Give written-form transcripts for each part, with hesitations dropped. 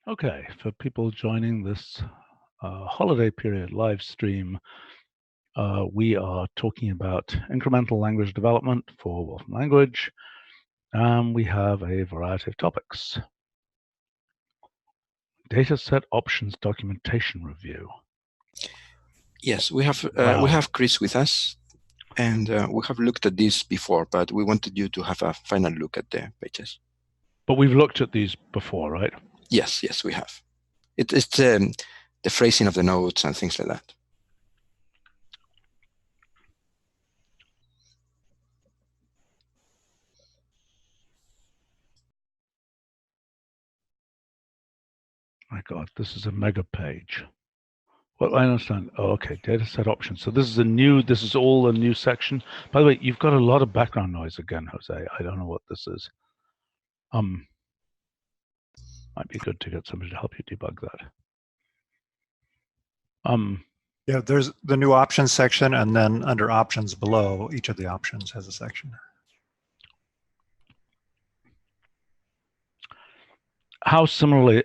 Okay, for people joining this holiday period live stream, we are talking about incremental language development for Wolfram Language, and we have a variety of topics. Dataset options documentation review. Yes, we have Chris with us, and we have looked at this before, but we wanted you to have a final look at the pages. But we've looked at these before, right? Yes, we have. It's the phrasing of the notes and things like that. My God, this is a mega page. Well, I understand. Oh, okay, dataset options. So this is all a new section. By the way, you've got a lot of background noise again, Jose. I don't know what this is. Might be good to get somebody to help you debug that. Yeah, there's the new options section, and then under options below, each of the options has a section. How similar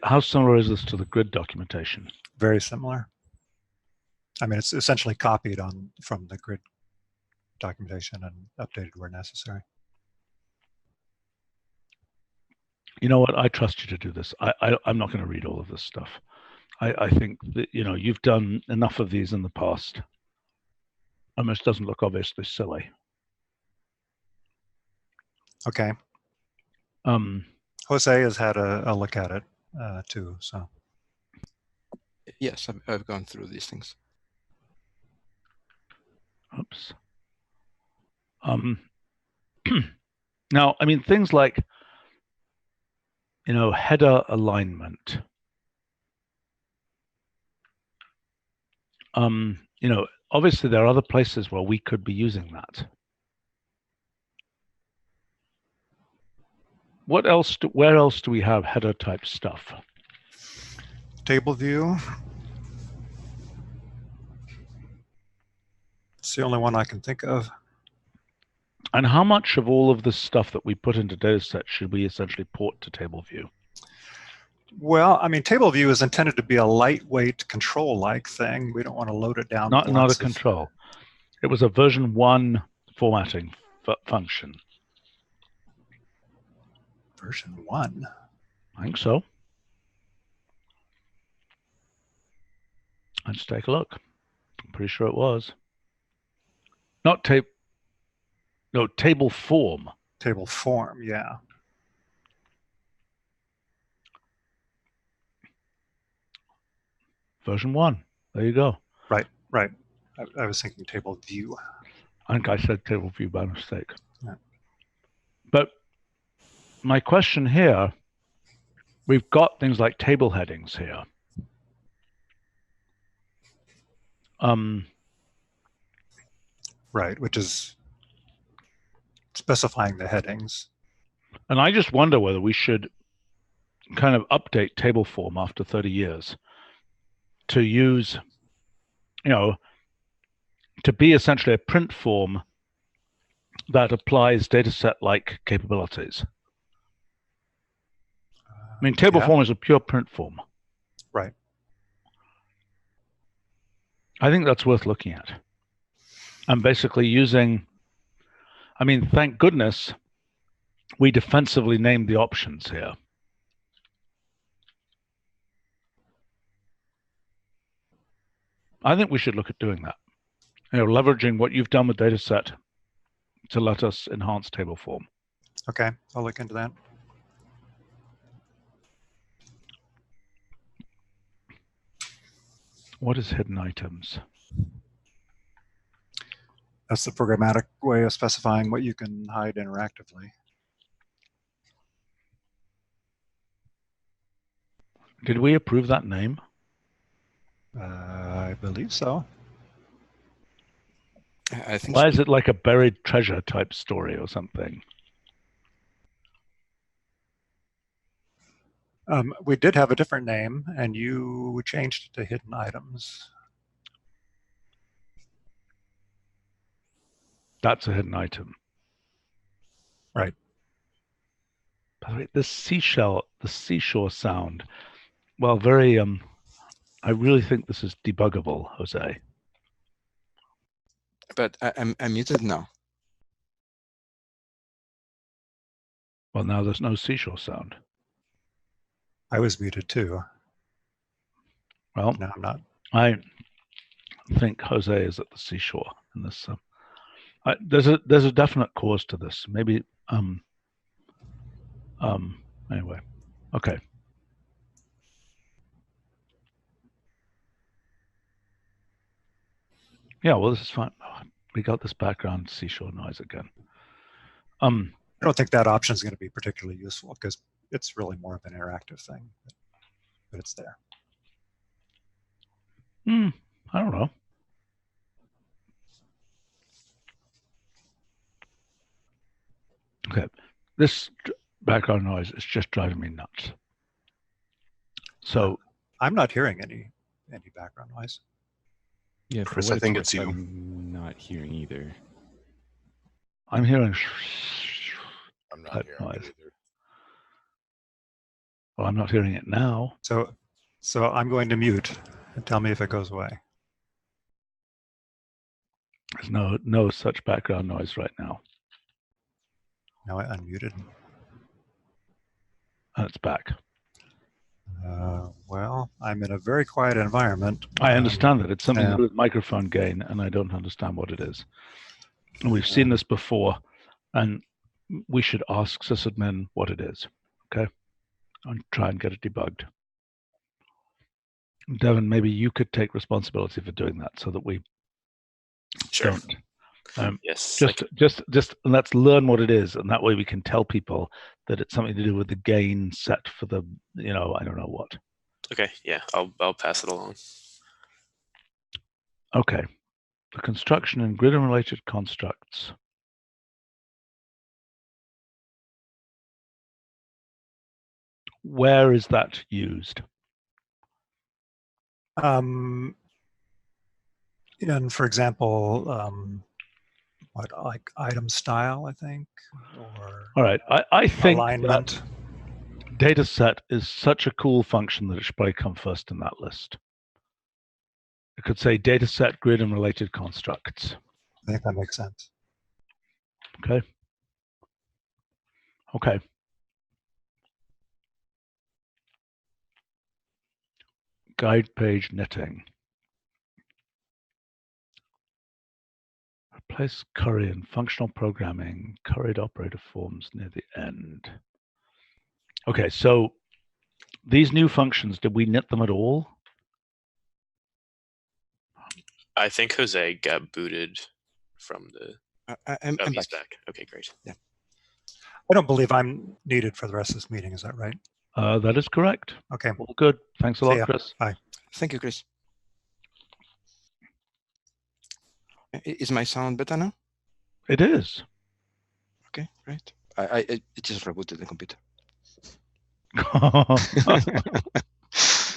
is this to the grid documentation? Very similar. I mean, it's essentially copied from the grid documentation and updated where necessary. You know what? I trust you to do this. I'm not going to read all of this stuff. I think that, you've done enough of these in the past. Almost doesn't look obviously silly. Okay. Jose has had a look at it too, so. Yes, I've gone through these things. Oops. Now, I mean, things like, header alignment. Obviously there are other places where we could be using that. Where else do we have header type stuff? Table view. It's the only one I can think of. And how much of all of this stuff that we put into dataset should we essentially port to table view? Well, I mean, table view is intended to be a lightweight control-like thing. We don't want to load it down. Not a control. It was a version 1 formatting function. Version 1? I think so. Let's take a look. I'm pretty sure it was. Table form. Table form, yeah. Version 1. There you go. Right. I was thinking table view. I think I said table view by mistake. Yeah. But my question here, we've got things like table headings here. Right, which is specifying the headings. And I just wonder whether we should kind of update table form after 30 years to use, to be essentially a print form that applies dataset-like capabilities. I mean, table form is a pure print form. Right. I think that's worth looking at. I'm basically using, I mean, thank goodness we defensively named the options here. I think we should look at doing that. Leveraging what you've done with dataset to let us enhance table form. Okay, I'll look into that. What is hidden items? That's the programmatic way of specifying what you can hide interactively. Did we approve that name? I believe so. I think. Why is it like a buried treasure type story or something? We did have a different name, and you changed it to hidden items. That's a hidden item. Right. By the way, the seashore sound Well, very, I really think this is debuggable, Jose. But I'm muted now. Well, now there's no seashore sound. I was muted too. Well, No, I'm not. I think Jose is at the seashore in this. There's a definite cause to this. Maybe anyway, okay. Yeah, well, this is fine. We got this background seashore noise again. I don't think that option is going to be particularly useful because it's really more of an interactive thing, but it's there. I don't know. Okay, this background noise is just driving me nuts. So I'm not hearing any background noise. Yeah, Chris, for I what think it's it's worth, you. I'm not hearing either. I'm hearing I'm not type hearing noise. it either. Well, I'm not hearing it now. So I'm going to mute and tell me if it goes away. There's no such background noise right now. Now I unmuted. And it's back. Well, I'm in a very quiet environment. I understand that. It's something yeah. to do with microphone gain, and I don't understand what it is. And we've seen this before, and we should ask sysadmin what it is, okay? And try and get it debugged. Devin, maybe you could take responsibility for doing that so that we Sure. don't. Yes. Just let's learn what it is, and that way we can tell people that it's something to do with the gain set for the, I don't know what. Okay. Yeah. I'll pass it along. Okay. The construction and grid and related constructs. Where is that used? And for example, like item style, I think, or all right. I think alignment. That data set is such a cool function that it should probably come first in that list. It could say data set, grid, and related constructs. I think that makes sense. Okay. Okay. Guide page knitting. Replace curry in functional programming, curried operator forms near the end. Okay, so these new functions, did we knit them at all? I think Jose got booted from the. I'm he's back. back. Okay, great. Yeah. I don't believe I'm needed for the rest of this meeting. Is that right? That is correct. Okay. All good. Thanks a See lot, ya. Chris. Bye. Thank you, Chris. Is my sound better now? It is. Okay, great. I just rebooted the computer.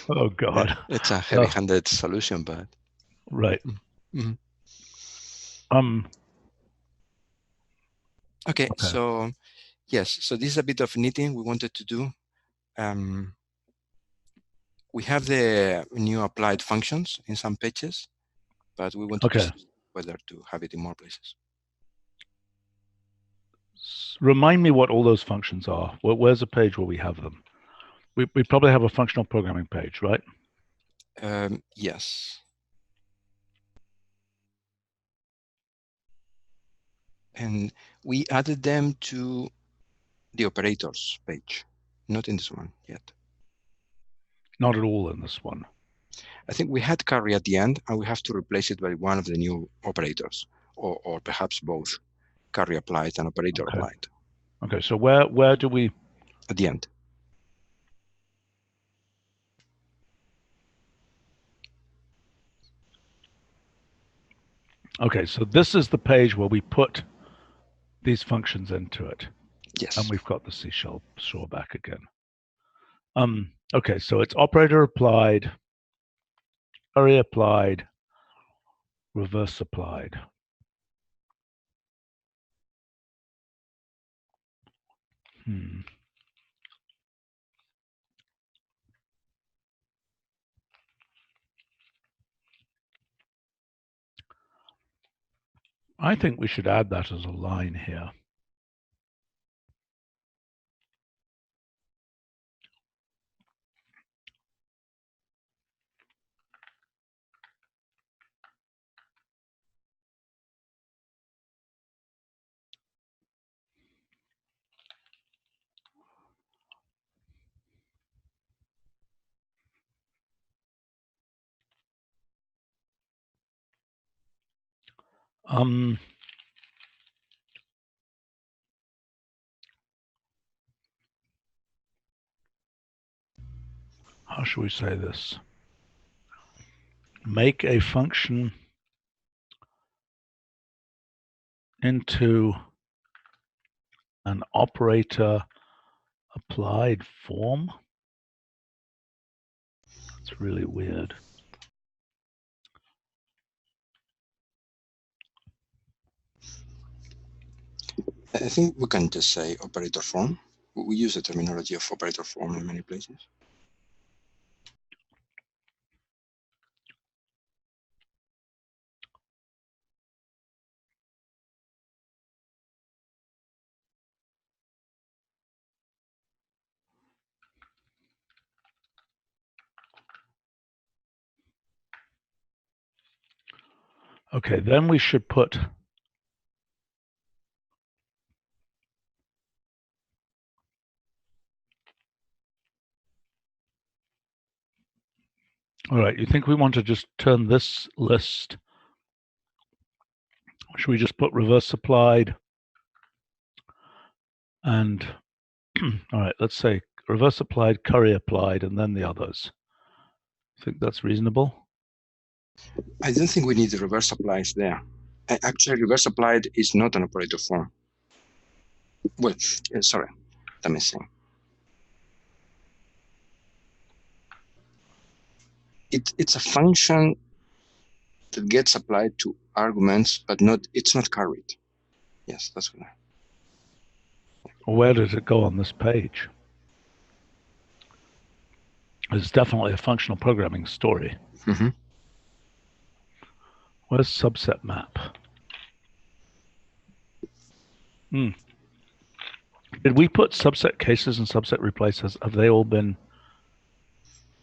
Oh God. Yeah, it's a heavy-handed solution, but right. Okay, so yes, so this is a bit of knitting we wanted to do. We have the new applied functions in some pages, but we wanted to see whether to have it in more places. Remind me what all those functions are. Where's the page where we have them? We probably have a functional programming page, right? Yes. And we added them to the operators page, not in this one yet. Not at all in this one. I think we had carry at the end, and we have to replace it by one of the new operators, or perhaps both, carry applied and operator applied. Okay, so where do we? At the end. Okay, so this is the page where we put these functions into it. Yes. And we've got the seashell shore back again. Okay, so it's operator applied, array applied, reverse applied. I think we should add that as a line here. How should we say this? Make a function into an operator applied form. It's really weird. I think we can just say operator form. We use the terminology of operator form in many places. Okay, then we should put all right, you think we want to just turn this list? Should we just put reverse applied? And all right, let's say reverse applied, curry applied, and then the others. I think that's reasonable. I don't think we need the reverse applies there. Actually, reverse applied is not an operator form. Well, sorry, let me see. It's a function that gets applied to arguments, but it's not carried. Yes, that's what Where does it go on this page? It's definitely a functional programming story. Mm-hmm. Where's subset map? Did we put subset cases and subset replaces? Have they all been?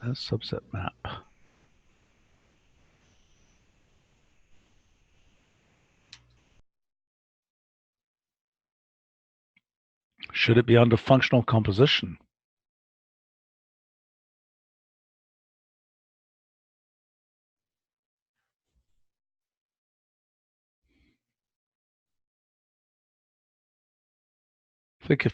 There's subset map. Should it be under functional composition? I think if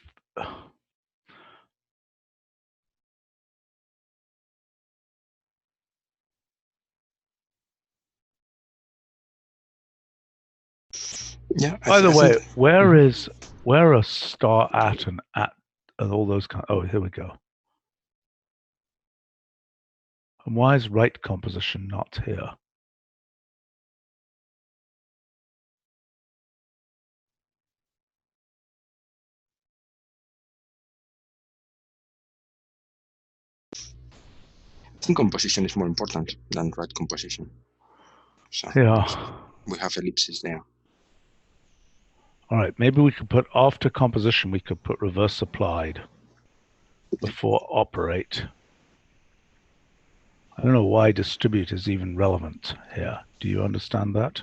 Yeah. by the way, where are star at and all those kind? Oh, here we go. And why is right composition not here? I think composition is more important than right composition. So Yeah. we have ellipses there. All right, maybe we could put after composition, we could put reverse applied before operate. I don't know why distribute is even relevant here. Do you understand that?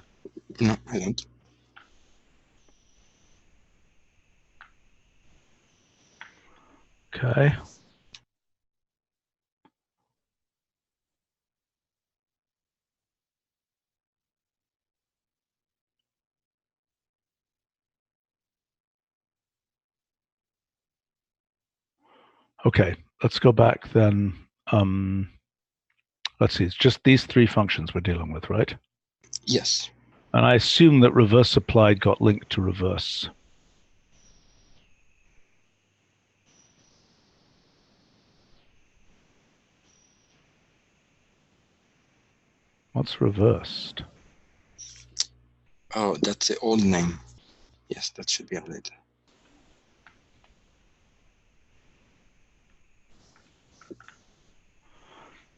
No, I don't. Okay. Okay, let's go back then. Let's see, it's just these three functions we're dealing with, right? Yes. And I assume that reverse applied got linked to reverse. What's reversed? Oh, that's the old name. Yes, that should be updated.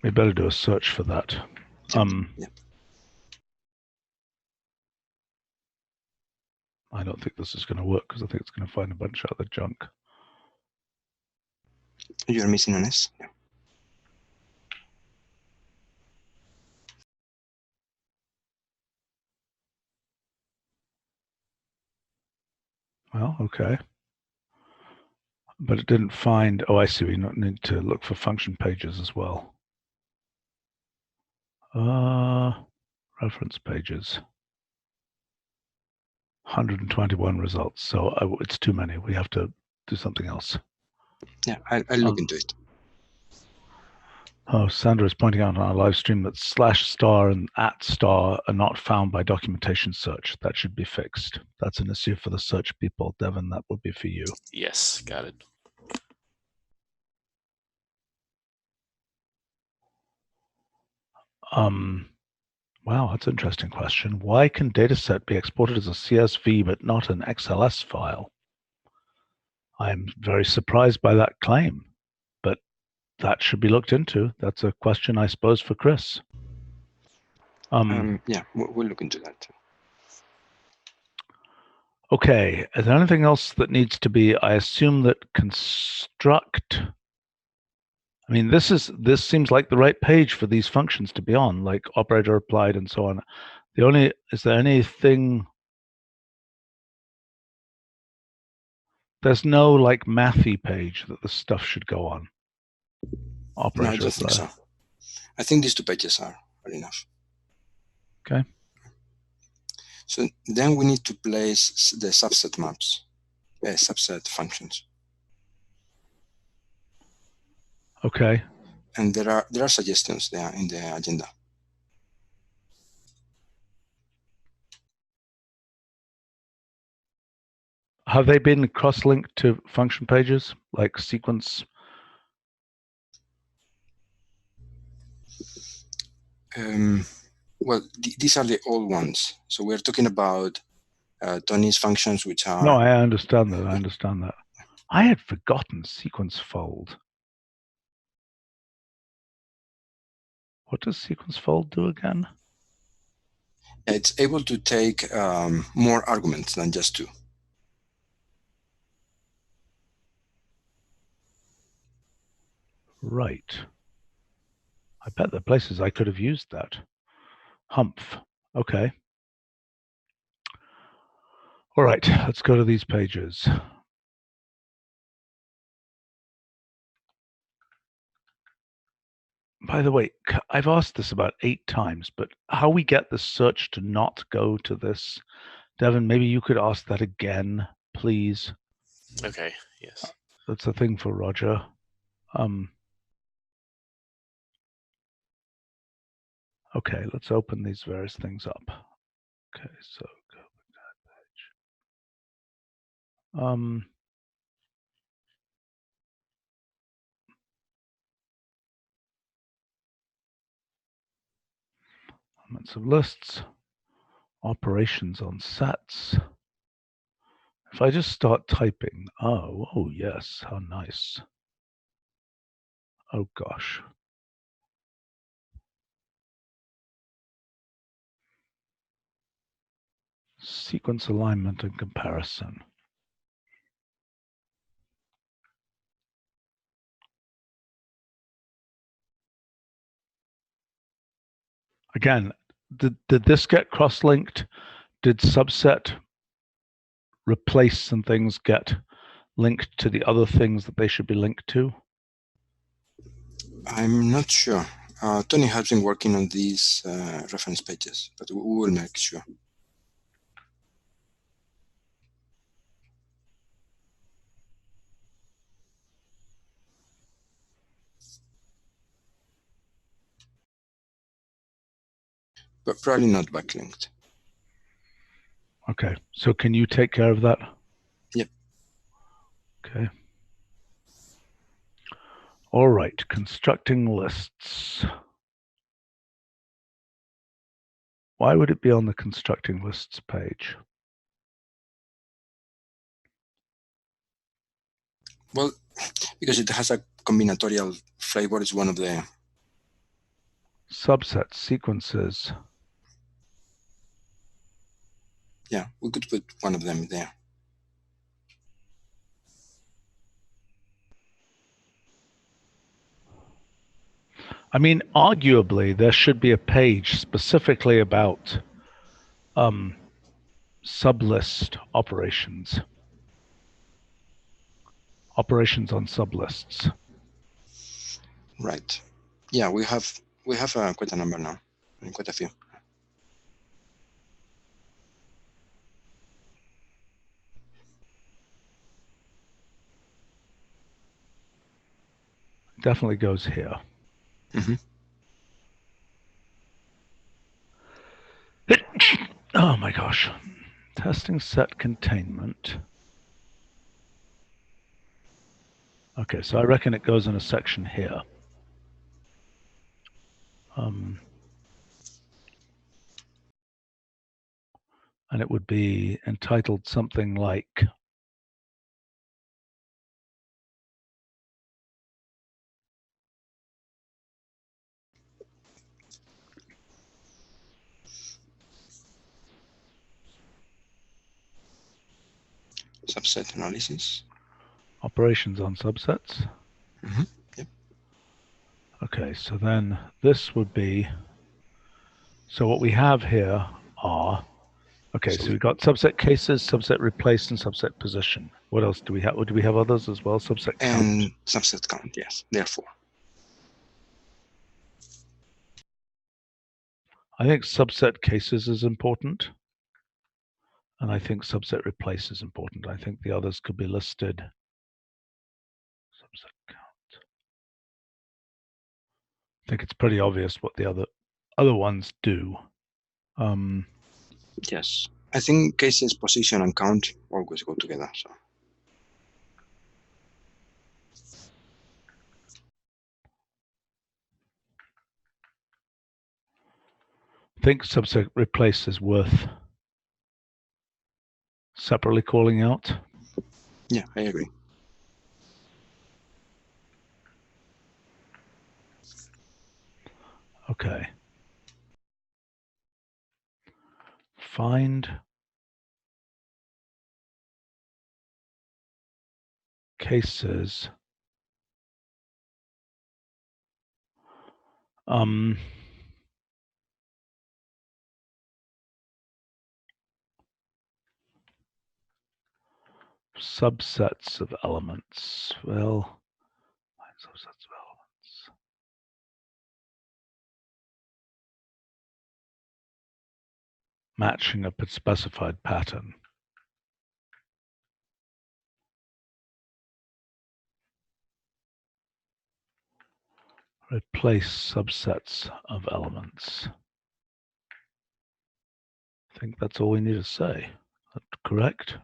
We better do a search for that. Yep. I don't think this is going to work because I think it's going to find a bunch of other junk. You're missing an S. Yeah. Well, okay. But it didn't find, oh, I see, we need to look for function pages as well. Reference pages. 121 results, so it's too many. We have to do something else. Yeah, I'll look into it. Oh, Sandra is pointing out on our live stream that /star and @star are not found by documentation search. That should be fixed. That's an issue for the search people. Devin, that would be for you. Yes, got it. Wow, that's an interesting question. Why can dataset be exported as a CSV but not an XLS file? I'm very surprised by that claim, but that should be looked into. That's a question, I suppose, for Chris. Yeah, we'll look into that. Okay, is there anything else that needs to be, I assume that construct, I mean, this seems like the right page for these functions to be on, like operator applied and so on. Is there anything, there's no like mathy page that the stuff should go on? Operator No, I don't think so. I think these two pages are enough. Okay. So then we need to place the subset maps, subset functions. Okay. And there are suggestions there in the agenda. Have they been cross-linked to function pages like sequence? Well, these are the old ones. So we're talking about Tony's functions, which are... No, I understand that. I understand that. I had forgotten sequence fold. What does sequence fold do again? It's able to take more arguments than just two. Right. I bet there are places I could have used that. Humph. Okay. All right, let's go to these pages. By the way, I've asked this about 8 times, but how we get the search to not go to this, Devin, maybe you could ask that again, please. Okay, yes. That's a thing for Roger. Okay, let's open these various things up. Okay, so go to that page. Elements of lists, operations on sets. If I just start typing, oh yes, how nice. Oh gosh. Sequence alignment and comparison. Again, did this get cross-linked? Did subset replace some things get linked to the other things that they should be linked to? I'm not sure. Tony has been working on these reference pages, but we will make sure. But probably not backlinked. Okay, so can you take care of that? Yep. Okay. All right, constructing lists. Why would it be on the constructing lists page? Well, because it has a combinatorial flavor, it's one of the... Subset sequences. Yeah, we could put one of them there. I mean, arguably, there should be a page specifically about sublist operations. Operations on sublists. Right. Yeah, we have quite a number now, and quite a few. Definitely goes here. Mm-hmm. Oh my gosh. Testing set containment. Okay, so I reckon it goes in a section here. And it would be entitled something like Subset analysis. operations on subsets. Mm-hmm. Yep. Okay, so then this would be, so what we have here are, okay, so we've got subset cases, subset replace, and subset position. What else do we have? Do we have others as well? Subset count? And subset count, yes, therefore. I think subset cases is important. And I think subset replace is important. I think the others could be listed. Subset count. I think it's pretty obvious what the other ones do. Yes, I think cases, position, and count always go together. So. I think subset replace is worth separately calling out. Yeah, I agree. Okay. Find cases. Subsets of elements. Well, subsets of elements. Matching a specified pattern. Replace subsets of elements. I think that's all we need to say. That's correct?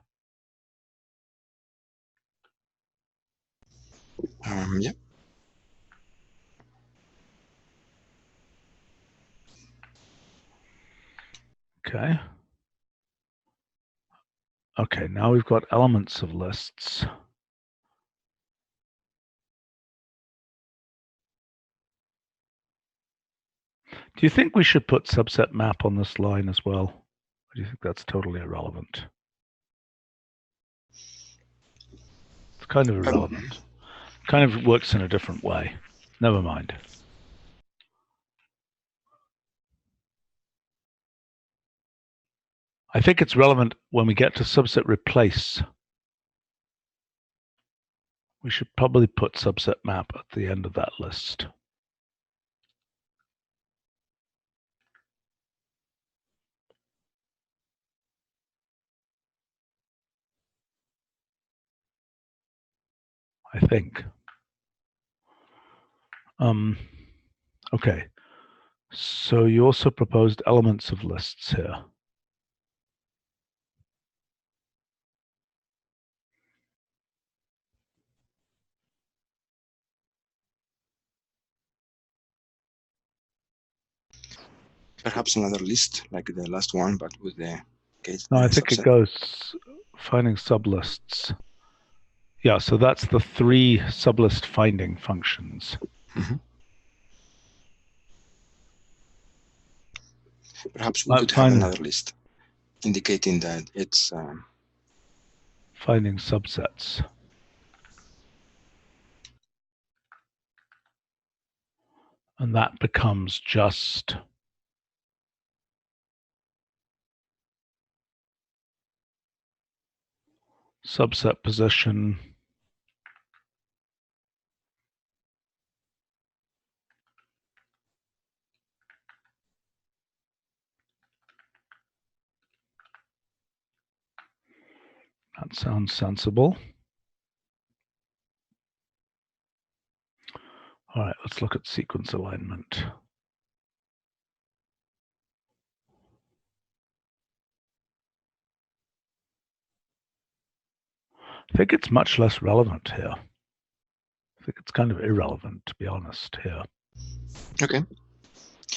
Yeah. Okay. Okay, now we've got elements of lists. Do you think we should put subset map on this line as well? Or do you think that's totally irrelevant? It's kind of irrelevant. Kind of works in a different way. Never mind. I think it's relevant when we get to subset replace. We should probably put subset map at the end of that list. I think. Okay. So you also proposed elements of lists here. Perhaps another list like the last one, but with the case. No, I think it goes finding sublists. Yeah, so that's the 3 sublist finding functions. Mm-hmm. Perhaps we could have another list. indicating that it's Finding subsets. And that becomes just subset position that sounds sensible. All right, let's look at sequence alignment. I think it's much less relevant here. I think it's kind of irrelevant, to be honest, here. okay.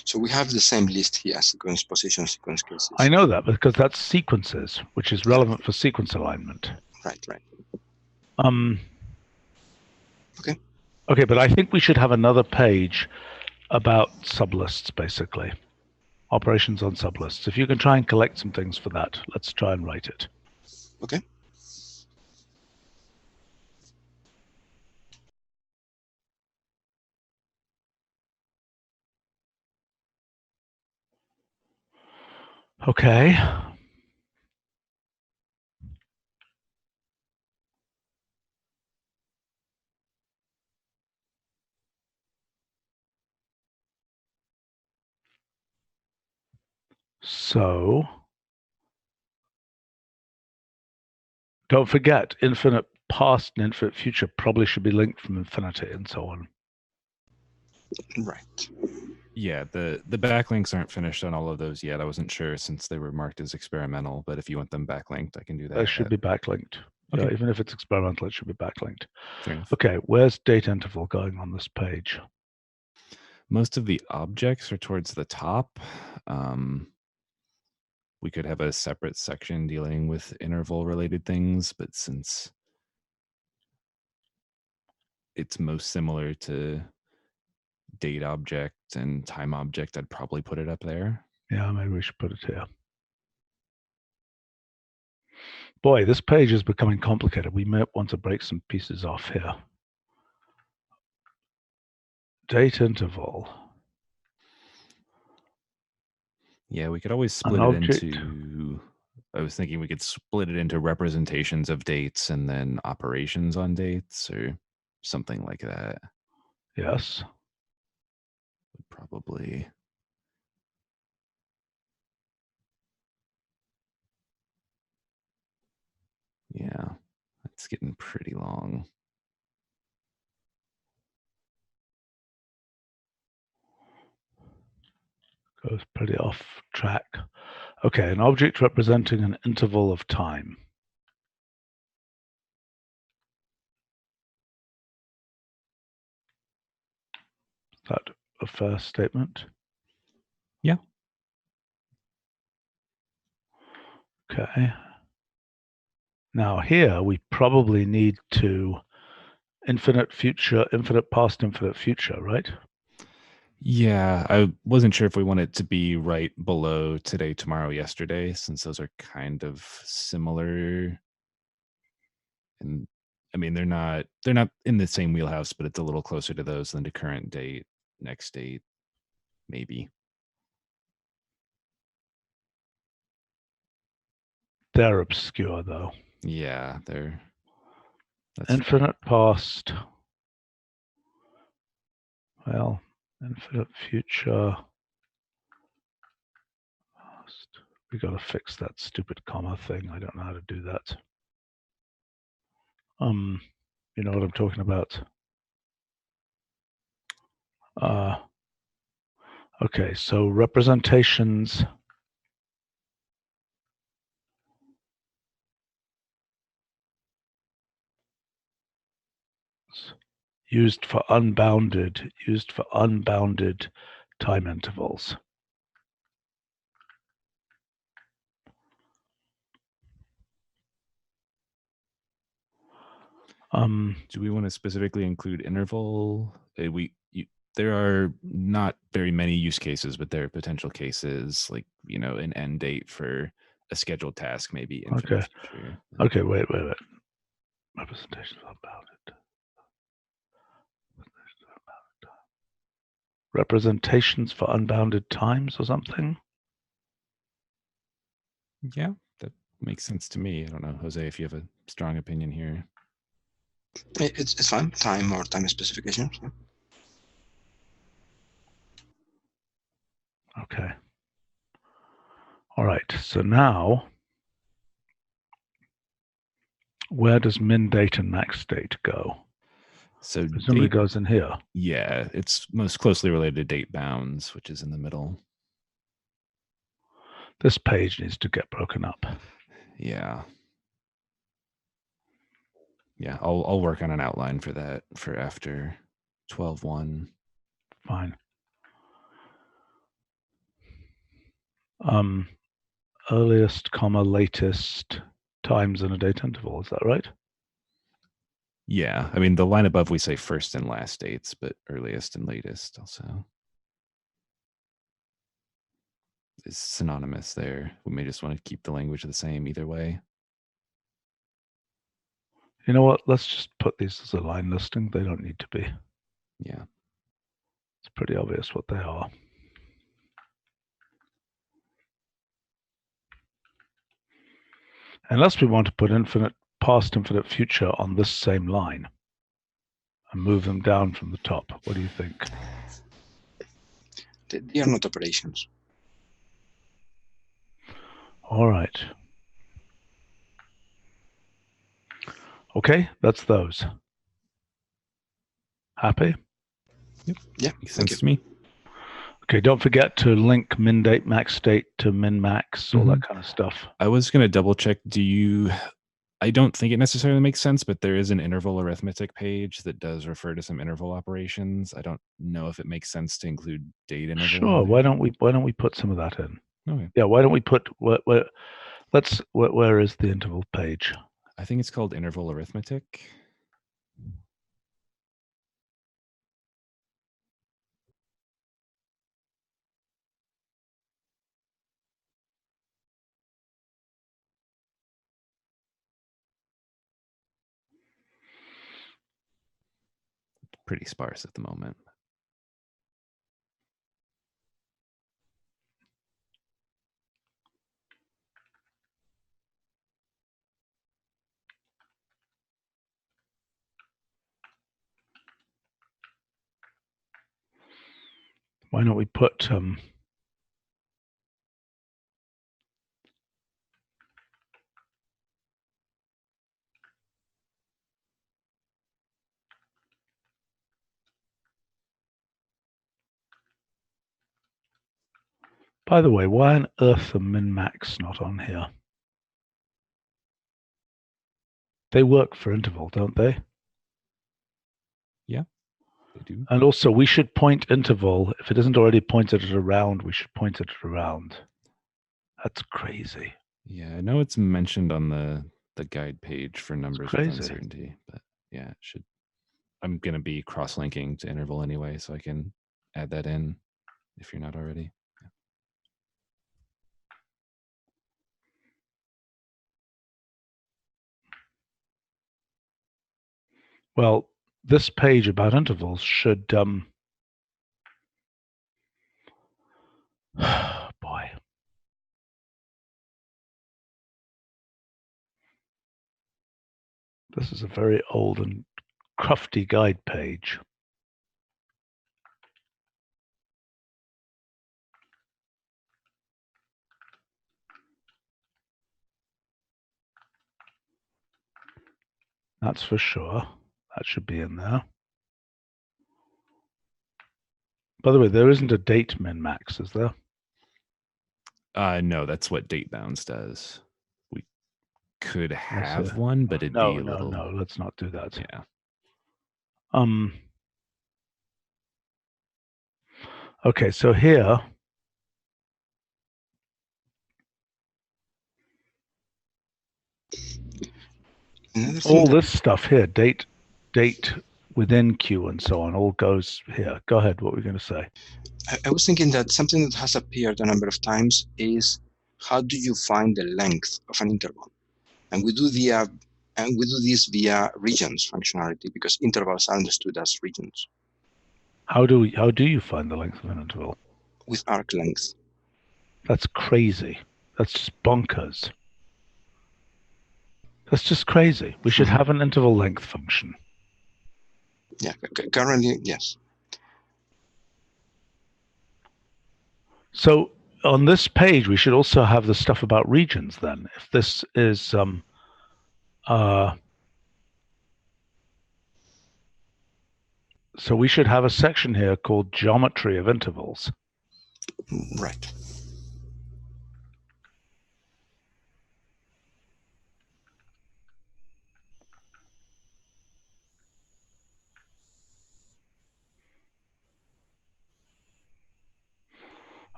So we have the same list here: sequence position, sequence cases. I know that because that's sequences, which is relevant for sequence alignment. Right. Okay. Okay, but I think we should have another page about sublists, basically. Operations on sublists. If you can try and collect some things for that, let's try and write it. Okay. Okay. So don't forget, infinite past and infinite future probably should be linked from infinity and so on. Right. Yeah, the backlinks aren't finished on all of those yet. I wasn't sure since they were marked as experimental, but if you want them backlinked, I can do that. They should be backlinked. Okay. Yeah, even if it's experimental, it should be backlinked. Fair enough. Okay, where's date interval going on this page? Most of the objects are towards the top. We could have a separate section dealing with interval related things, but since it's most similar to date object and time object, I'd probably put it up there. Yeah, maybe we should put it here. Boy, this page is becoming complicated. We might want to break some pieces off here. Date interval. Yeah, we could always split it into, I was thinking we could split it into representations of dates and then operations on dates or something like that. Yes. Probably. Yeah, it's getting pretty long. Goes pretty off track. Okay, an object representing an interval of time. Is that a fair statement? Yeah. Okay. Now here we probably need to infinite future, infinite past, infinite future, right? Yeah, I wasn't sure if we want it to be right below today, tomorrow, yesterday, since those are kind of similar. And I mean, they're not in the same wheelhouse, but it's a little closer to those than to current date, next date, maybe. They're obscure though. Yeah, they're Infinite past. Well, infinite future. Past. We got to fix that stupid comma thing. I don't know how to do that. You know what I'm talking about. Okay, so representations. Used for unbounded time intervals. Do we want to specifically include interval? There are not very many use cases, but there are potential cases like, you know, an end date for a scheduled task, maybe infinite Okay. future. Okay, wait. Representations of unbounded. Representations for unbounded times or something? Yeah, that makes sense to me. I don't know, Jose, if you have a strong opinion here. It's fine. Time or time specification. Yeah. Okay. All right, so now, where does min date and max date go? So Presumably date, goes in here. yeah, it's most closely related to date bounds, which is in the middle. This page needs to get broken up. Yeah. Yeah, I'll work on an outline for that for after 12.1. Fine. Earliest, comma, latest times in a date interval. Is that right? Yeah, I mean, the line above we say first and last dates, but earliest and latest also is synonymous there. We may just want to keep the language the same either way. You know what? Let's just put these as a line listing. They don't need to be. Yeah. It's pretty obvious what they are. Unless we want to put infinite past, infinite future on this same line and move them down from the top. What do you think? They are not operations. All right. Okay, that's those. Happy? Yeah, Makes thank sense you. to me. Okay, don't forget to link min date, max date to min max, all that kind of stuff. I was going to double check. I don't think it necessarily makes sense, but there is an interval arithmetic page that does refer to some interval operations. I don't know if it makes sense to include date interval. Sure. Why don't we put some of that in? Okay. Yeah. Why don't we put where is the interval page? I think it's called interval arithmetic. Pretty sparse at the moment. Why don't we put by the way, why on earth are min max not on here? They work for interval, don't they? Yeah, they do. And also, we should point interval. If it isn't already pointed at around, we should point it at around. That's crazy. Yeah, I know it's mentioned on the guide page for numbers with crazy. uncertainty, but yeah, it should. I'm going to be cross-linking to interval anyway, so I can add that in if you're not already. Yeah. Well, this page about intervals should boy. This is a very old and crufty guide page. That's for sure. That should be in there. By the way, there isn't a date min max, is there? No, that's what date bounds does. We could have it. one, but it'd No, be a no, little. no. Let's not do that. Yeah. Okay, so here. All this stuff here, date within Q and so on, all goes here. Go ahead. What were we going to say? I was thinking that something that has appeared a number of times is how do you find the length of an interval? And we do this via regions functionality, because intervals are understood as regions. How do you find the length of an interval? With arc length. That's crazy. That's just bonkers. That's just crazy. We should have an interval length function. Yeah, currently, yes. So on this page, we should also have the stuff about regions then. If this is so we should have a section here called geometry of intervals. Right.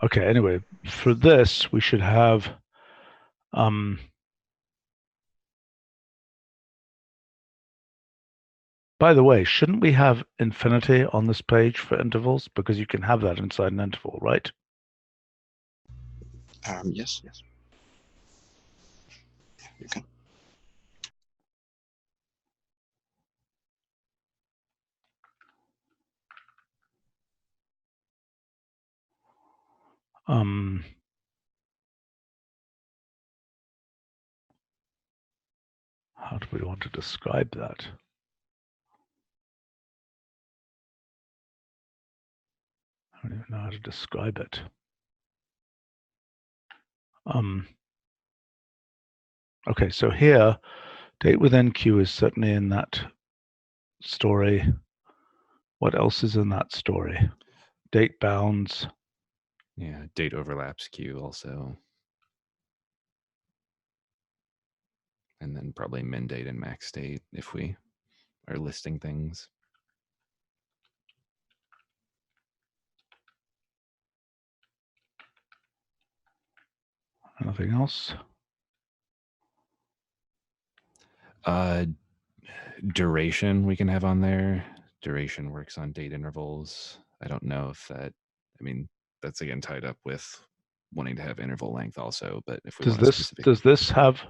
Okay, anyway, for this, we should have by the way, shouldn't we have infinity on this page for intervals? Because you can have that inside an interval, right? Yes. You can. How do we want to describe that? I don't even know how to describe it. Okay, so here, date with NQ is certainly in that story. What else is in that story? Date bounds. Yeah, date overlaps queue also. And then probably min date and max date if we are listing things. Anything else? Duration we can have on there. Duration works on date intervals. I don't know if that, I mean, that's again tied up with wanting to have interval length also, but if we Does want this does this have?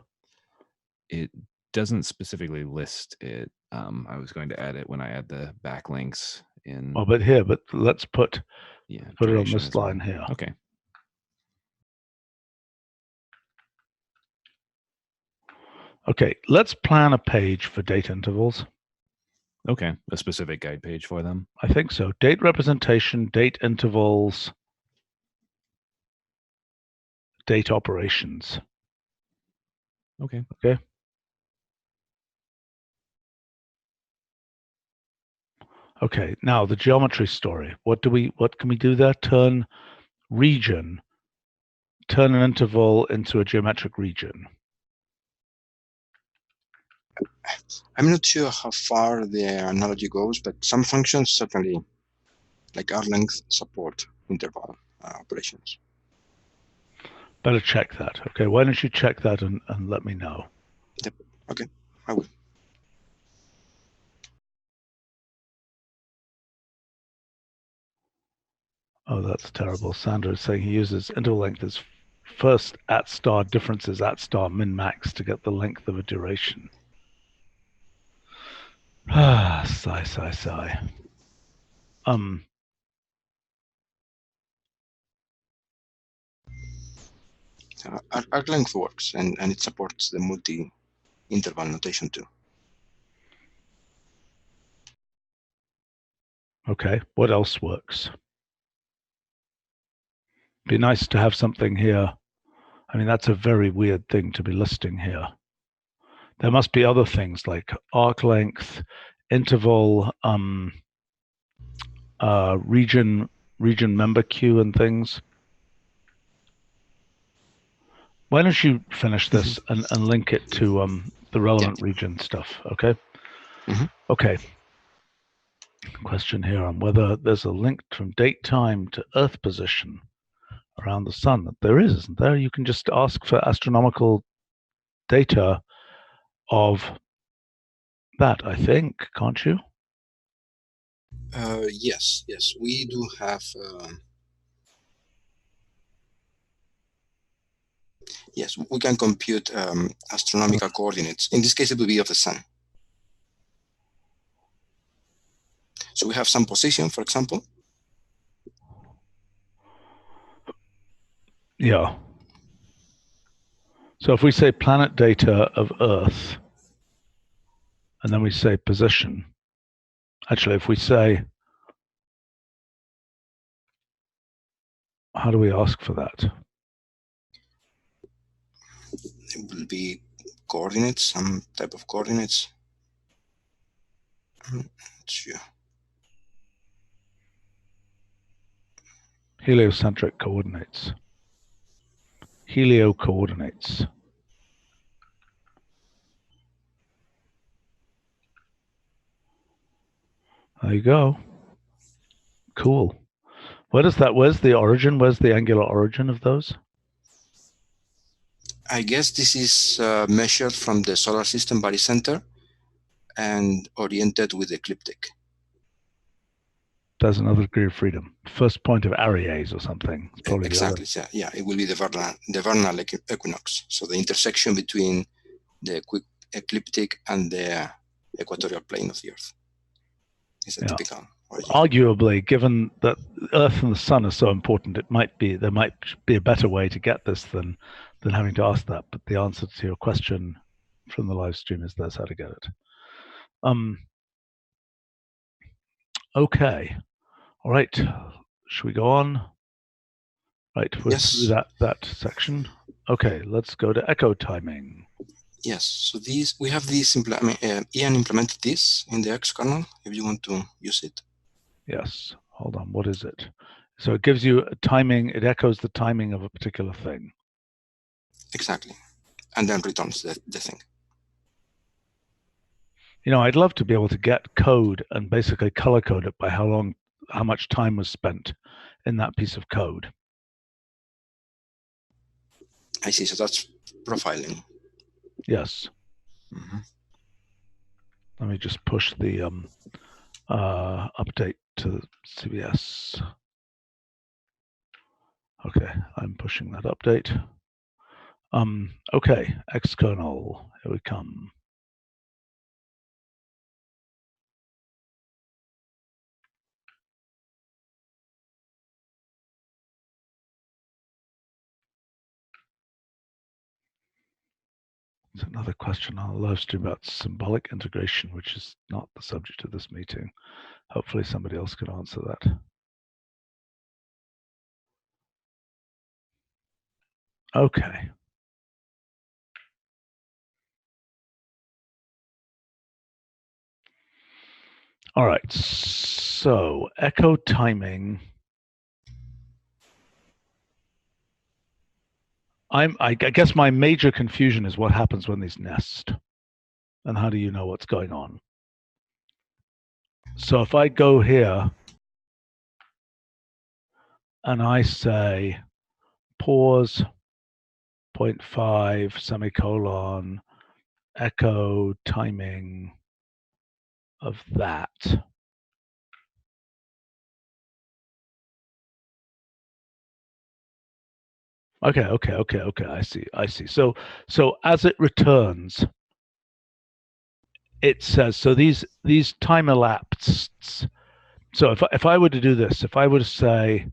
It doesn't specifically list it. I was going to add it when I add the backlinks in. Oh, but let's put it on this line here. Okay. Okay, let's plan a page for date intervals. Okay, a specific guide page for them. I think so. Date representation, date intervals, date operations. Okay. Okay. Okay, now the geometry story. What can we do there? Turn an interval into a geometric region. I'm not sure how far the analogy goes, but some functions certainly, like arc length, support interval operations. Better check that. Okay, why don't you check that and let me know? Yep. Okay, I will. Oh, that's terrible. Sandra is saying he uses interval length as first at star differences at star min max to get the length of a duration. Ah, sigh. Arc length works, and it supports the multi-interval notation too. Okay, what else works? Be nice to have something here. I mean, that's a very weird thing to be listing here. There must be other things like arc length, interval, region member queue and things. Why don't you finish this and link it to the relevant region stuff, okay? Okay. Question here on whether there's a link from date time to Earth position around the sun. There is, isn't there? You can just ask for astronomical data of that, I think, can't you? Yes, we do have Yes, we can compute astronomical coordinates. In this case, it will be of the sun. So we have some position, for example. Yeah. So if we say planet data of Earth, and then we say position, actually, if we say, how do we ask for that? It will be coordinates, some type of coordinates. Sure. Heliocentric coordinates. Helio coordinates. There you go. Cool. Where's the origin? Where's the angular origin of those? I guess this is measured from the solar system barycenter and oriented with the ecliptic. There's another degree of freedom. First point of Aries or something. It's probably Exactly. Yeah, it will be the vernal equinox. So the intersection between the ecliptic and the equatorial plane of the Earth is a typical origin. Arguably, given that Earth and the Sun are so important, there might be a better way to get this than having to ask that. But the answer to your question from the live stream is that's how to get it. Okay. All right. Should we go on? Right. We're through that section. Okay. Let's go to echo timing. Yes. So we have these. Ian implemented this in the X kernel. If you want to use it. Yes. Hold on. What is it? So it gives you a timing. It echoes the timing of a particular thing. Exactly. And then returns the thing. You know, I'd love to be able to get code and basically color code it by how much time was spent in that piece of code. I see. So that's profiling. Yes. Mm-hmm. Let me just push the update to CBS. Okay, I'm pushing that update. Okay, xkernel, here we come. It's another question on the live stream about symbolic integration, which is not the subject of this meeting. Hopefully somebody else can answer that. Okay. All right, so echo timing. I guess my major confusion is what happens when these nest, and how do you know what's going on? So if I go here and I say pause 0.5 semicolon echo timing of that. Okay, I see. So as it returns, it says, so these time elapsed. So if I were to do this, if I were to say,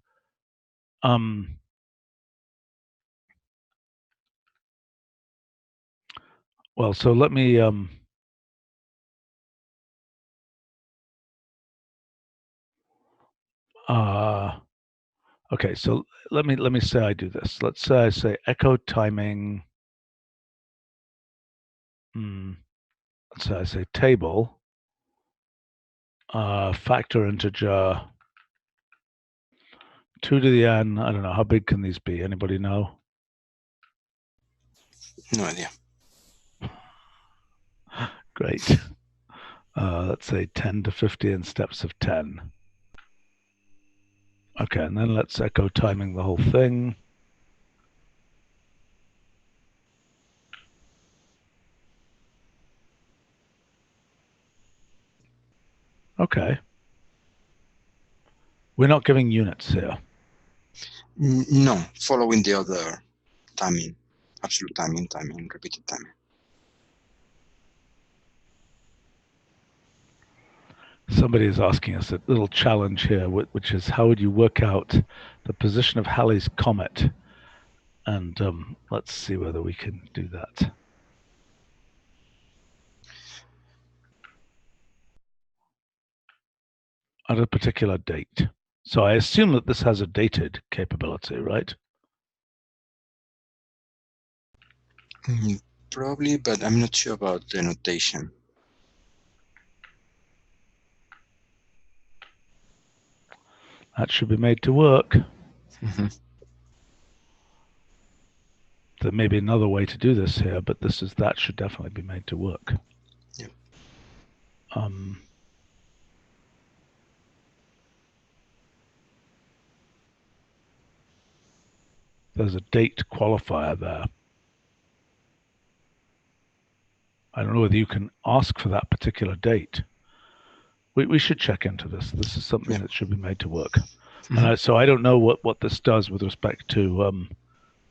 well, so let me, okay, so let me say I do this. Let's say I say echo timing. Let's say I say table, factor integer, 2 to the n. I don't know, how big can these be? Anybody know? No idea. Great. Let's say 10 to 50 in steps of 10. Okay, and then let's echo timing the whole thing. Okay. We're not giving units here. No, following the other timing. absolute timing, repeated timing. Somebody is asking us a little challenge here, which is how would you work out the position of Halley's Comet? And let's see whether we can do that. At a particular date. So I assume that this has a dated capability, right? Probably, but I'm not sure about the notation. That should be made to work. There may be another way to do this here, but that should definitely be made to work. Yep. There's a date qualifier there. I don't know whether you can ask for that particular date. We should check into this. This is something that should be made to work. So I don't know what this does with respect to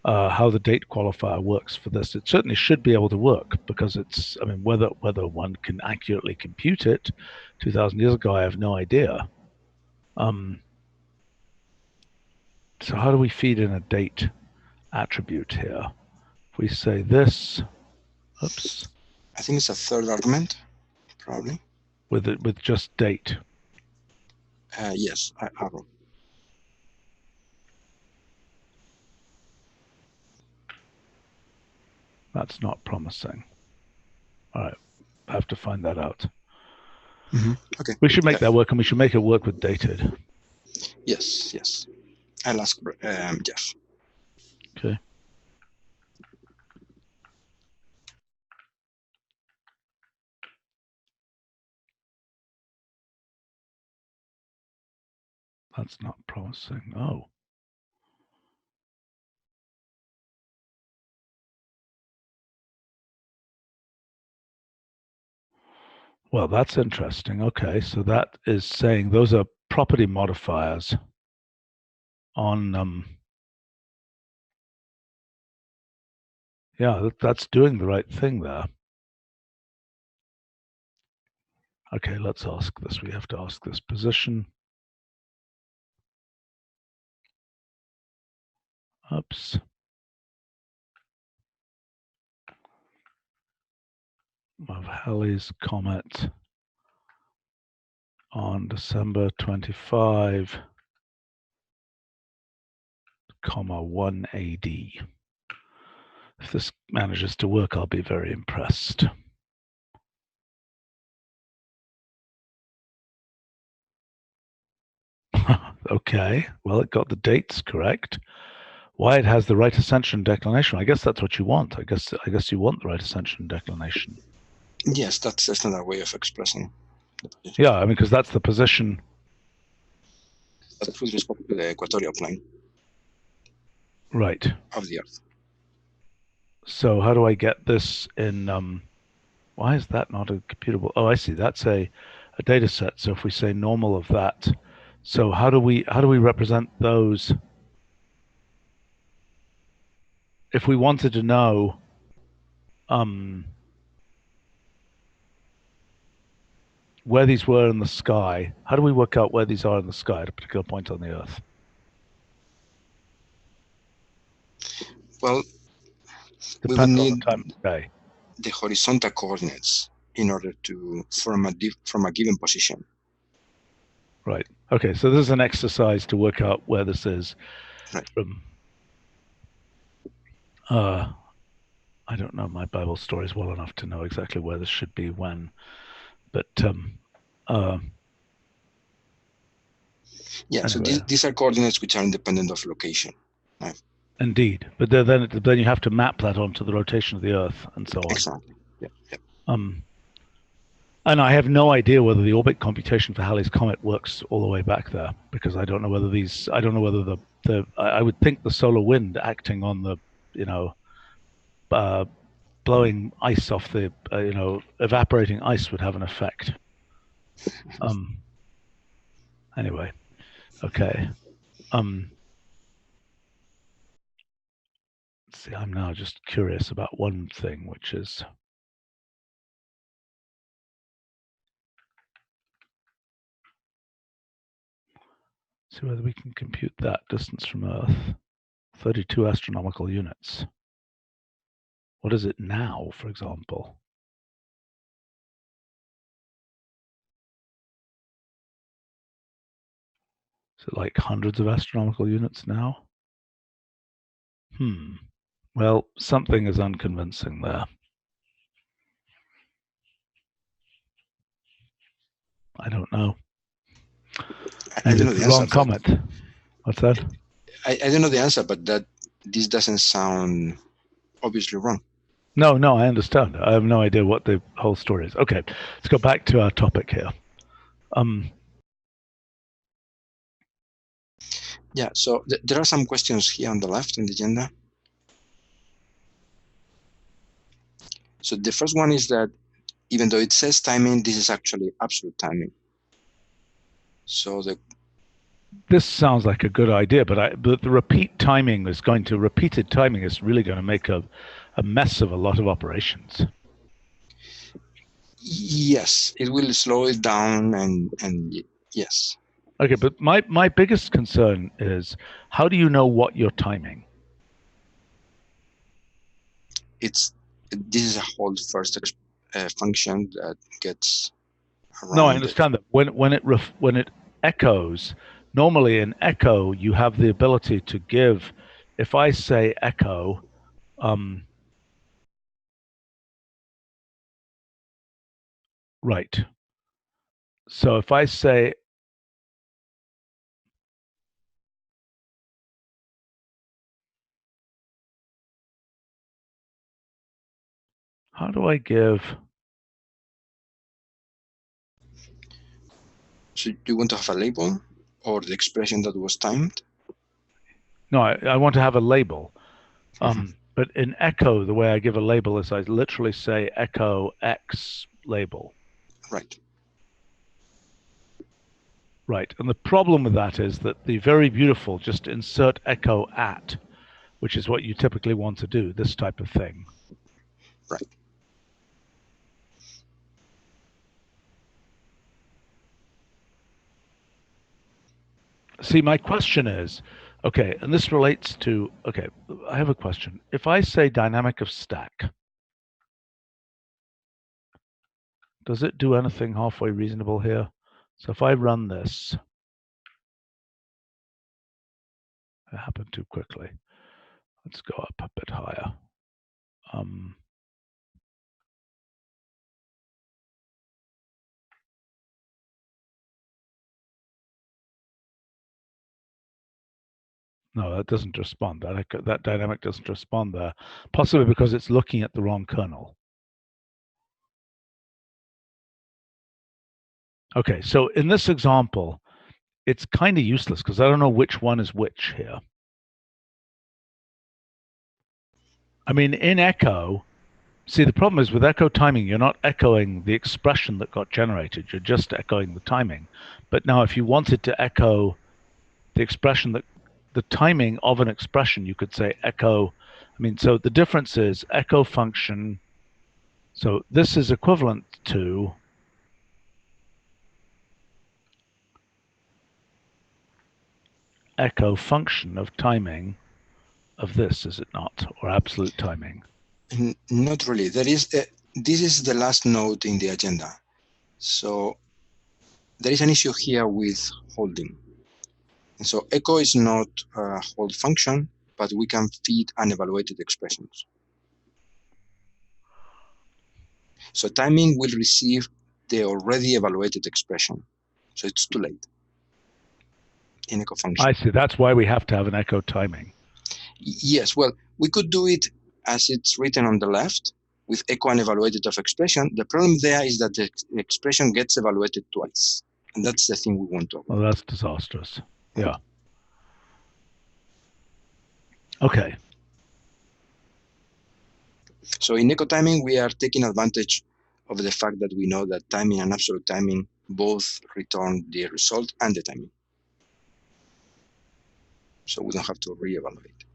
how the date qualifier works for this. It certainly should be able to work because it's, I mean, whether one can accurately compute it 2,000 years ago, I have no idea. So how do we feed in a date attribute here? If we say this, oops. I think it's a third argument, probably. With just date. Yes, arrow. That's not promising. All right, I have to find that out. Okay. We should make that work, and we should make it work with dated. Yes. I'll ask Jeff. Okay. That's not promising. Oh. Well, that's interesting. Okay, so that is saying those are property modifiers on yeah, that's doing the right thing there. Okay, let's ask this. We have to ask this position. Oops. Of Halley's Comet on December 25, 1 AD. If this manages to work, I'll be very impressed. Okay, well, it got the dates correct. Why it has the right ascension declination? I guess that's what you want. I guess you want the right ascension declination. Yes, that's another way of expressing. Yeah, I mean, because that's the position. That's with respect to the equatorial plane. Right. Of the Earth. So how do I get this in? Why is that not a computable? Oh, I see. That's a data set. So if we say normal of that, so how do we represent those? If we wanted to know, where these were in the sky, how do we work out where these are in the sky at a particular point on the Earth? Well, we will need the horizontal coordinates in order to from a given position. Right. Okay. So this is an exercise to work out where this is. Right. From. I don't know my Bible stories well enough to know exactly where this should be when, but yeah. Anyway. So these are coordinates which are independent of location. Right? Indeed, but then you have to map that onto the rotation of the Earth and so on. Exactly. Yeah. And I have no idea whether the orbit computation for Halley's Comet works all the way back there, because I don't know whether I would think the solar wind acting on the, blowing ice off the, evaporating ice would have an effect. Anyway, okay. let's see, I'm now just curious about one thing, which is see whether we can compute that distance from Earth, 32 astronomical units. What is it now, for example? Is it like hundreds of astronomical units now? Well, something is unconvincing there. I don't know. I don't know It's the the wrong answer. comet. What's that? I don't know the answer, but this doesn't sound obviously wrong. No, I understand. I have no idea what the whole story is. Okay, let's go back to our topic here. Yeah, so there are some questions here on the left in the agenda. So the first one is that even though it says timing, this is actually absolute timing. So this sounds like a good idea, but the repeated timing is really going to make a mess of a lot of operations. yes, it will slow it down, and yes. Okay, but my biggest concern is, how do you know what you're timing? This is a hold first function that gets around. No, I understand that when it echoes, normally in echo you have the ability to give. If I say echo, right. So if I say how do I give? So do you want to have a label or the expression that was timed? No, I want to have a label. But in echo, the way I give a label is I literally say echo X label. Right. Right. And the problem with that is that the very beautiful just insert echo at, which is what you typically want to do, this type of thing. Right. See, my question is, okay, and this relates to, okay, I have a question. If I say dynamic of stack, does it do anything halfway reasonable here? So if I run this, it happened too quickly. Let's go up a bit higher. No, that doesn't respond. That dynamic doesn't respond there, possibly because it's looking at the wrong kernel. Okay, so in this example, it's kind of useless because I don't know which one is which here. I mean, in echo, see, the problem is with echo timing, you're not echoing the expression that got generated, you're just echoing the timing. But now if you wanted to echo the expression that the timing of an expression, you could say echo. I mean, so the difference is echo function. So this is equivalent to echo function of timing of this, is it not? Or absolute timing? Not really. There is this is the last note in the agenda. So there is an issue here with holding. And so echo is not a hold function, but we can feed unevaluated expressions. So timing will receive the already evaluated expression. So it's too late in echo function. I see. That's why we have to have an echo timing. Yes. Well, we could do it as it's written on the left with echo unevaluated of expression. The problem there is that the expression gets evaluated twice. And that's the thing we want to avoid. Well, that's disastrous. Yeah. Okay. So in echo timing, we are taking advantage of the fact that we know that timing and absolute timing both return the result and the timing. So we don't have to reevaluate.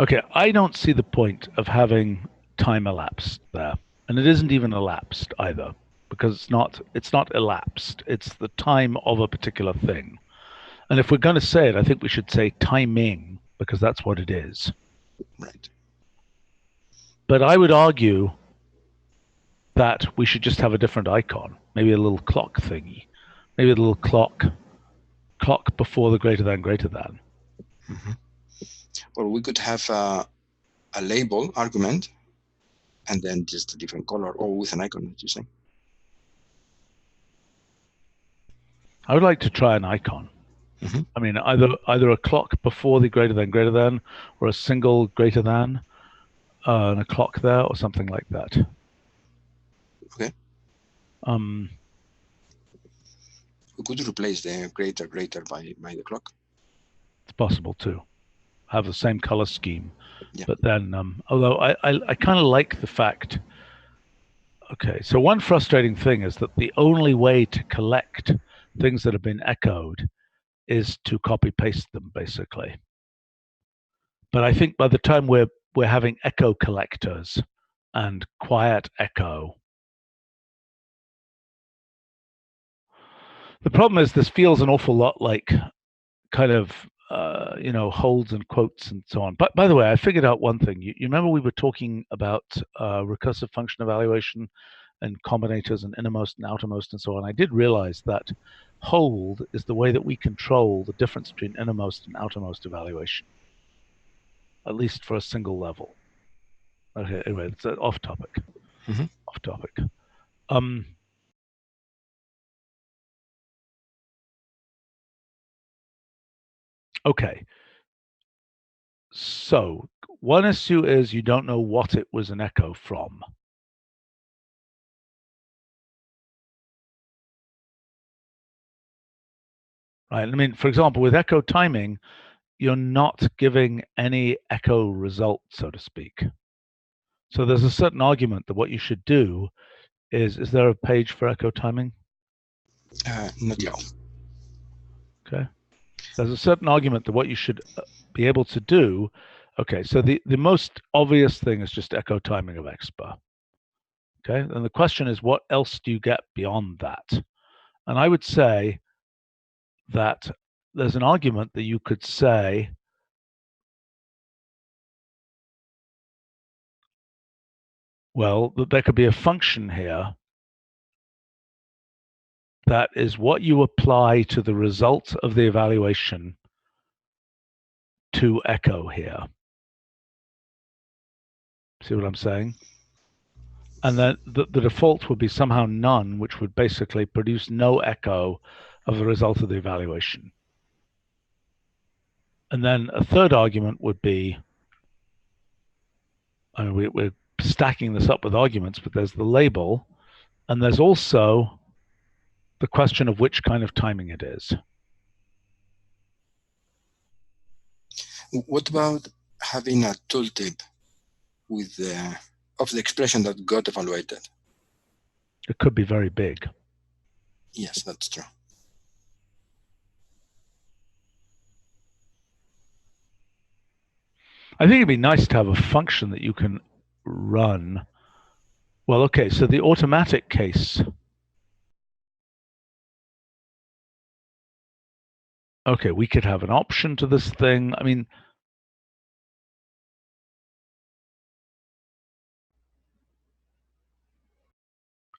Okay, I don't see the point of having time elapsed there, and it isn't even elapsed either, because it's not elapsed. It's the time of a particular thing. And if we're going to say it, I think we should say timing, because that's what it is. Right. But I would argue that we should just have a different icon, maybe a little clock thingy, maybe a little clock before the greater than. Mm-hmm. Or we could have a label argument and then just a different color, or with an icon, as you say. I would like to try an icon. Mm-hmm. I mean, either a clock before the greater than, or a single greater than, and a clock there, or something like that. Okay. We could replace the greater by the clock. It's possible too. Have the same color scheme, yeah. But then, although I kind of like the fact. Okay, so one frustrating thing is that the only way to collect things that have been echoed is to copy paste them, basically. But I think by the time we're having echo collectors and quiet echo, the problem is this feels an awful lot like kind of holds and quotes and so on. But by the way, I figured out one thing. You remember we were talking about recursive function evaluation and combinators and innermost and outermost and so on. I did realize that hold is the way that we control the difference between innermost and outermost evaluation, at least for a single level. Okay, anyway, it's off topic. Mm-hmm. Off topic. Okay. So one issue is you don't know what it was an echo from. Right. I mean, for example, with echo timing, you're not giving any echo result, so to speak. So there's a certain argument that what you should do is there a page for echo timing? Not yet. Okay. There's a certain argument that what you should be able to do. Okay, so the most obvious thing is just echo timing of XBAR. Okay, and the question is, what else do you get beyond that? And I would say that there's an argument that you could say, well, that there could be a function here that is what you apply to the result of the evaluation to echo here. See what I'm saying? And then the default would be somehow none, which would basically produce no echo of the result of the evaluation. And then a third argument would be, I mean, we're stacking this up with arguments, but there's the label, and there's also the question of which kind of timing it is. What about having a tooltip with of the expression that got evaluated? It could be very big. Yes, that's true. I think it'd be nice to have a function that you can run. Well, okay, so the automatic case. Okay, we could have an option to this thing. I mean,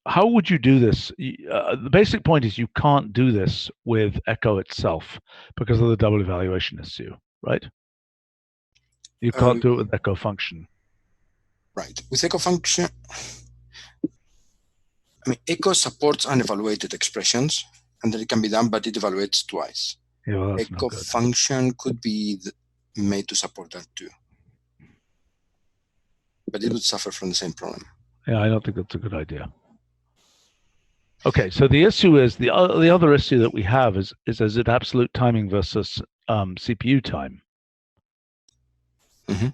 how would you do this? The basic point is you can't do this with echo itself because of the double evaluation issue, right? You can't do it with echo function. Right. With echo function, I mean, echo supports unevaluated expressions, and that it can be done, but it evaluates twice. Yeah, well, that's echo not good. function could be made to support that too, but it would suffer from the same problem. Yeah, I don't think that's a good idea. Okay, so the issue is the other issue that we have is it absolute timing versus CPU time? Mm-hmm.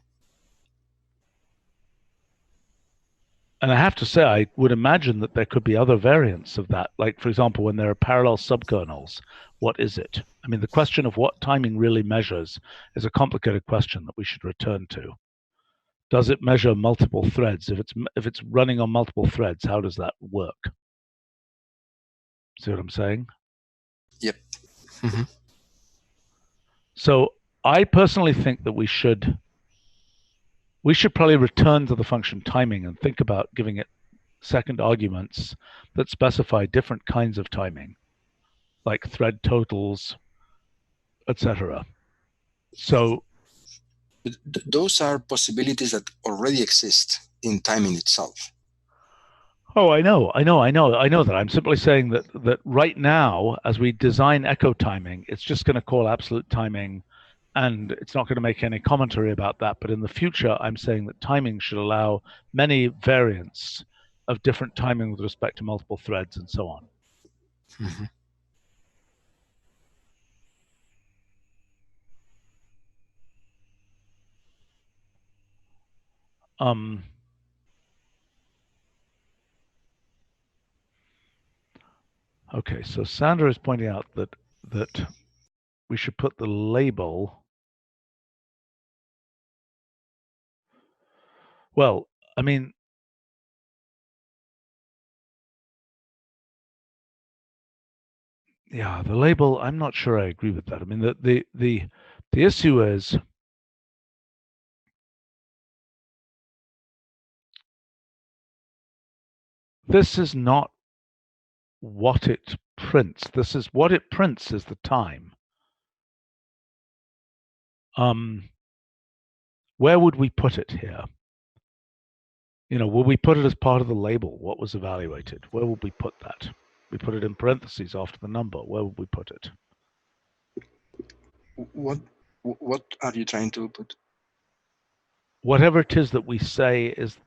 And I have to say, I would imagine that there could be other variants of that. Like, for example, when there are parallel subkernels, what is it? I mean, the question of what timing really measures is a complicated question that we should return to. Does it measure multiple threads? If it's running on multiple threads, how does that work? See what I'm saying? Yep. Mm-hmm. So I personally think that we should probably return to the function timing and think about giving it second arguments that specify different kinds of timing, like thread totals, etc. So But those are possibilities that already exist in timing itself. oh, I know that. I'm simply saying that right now, as we design echo timing, it's just going to call absolute timing, and it's not going to make any commentary about that. But in the future, I'm saying that timing should allow many variants of different timing with respect to multiple threads and so on. Mm-hmm. Okay, so Sandra is pointing out that we should put the label. Well, I mean, yeah, the label, I'm not sure I agree with that. I mean, the issue is this is not what it prints. This is what it prints is the time. Where would we put it here? You know, will we put it as part of the label? What was evaluated? Where would we put that? We put it in parentheses after the number. Where would we put it? What are you trying to put? Whatever it is that we say is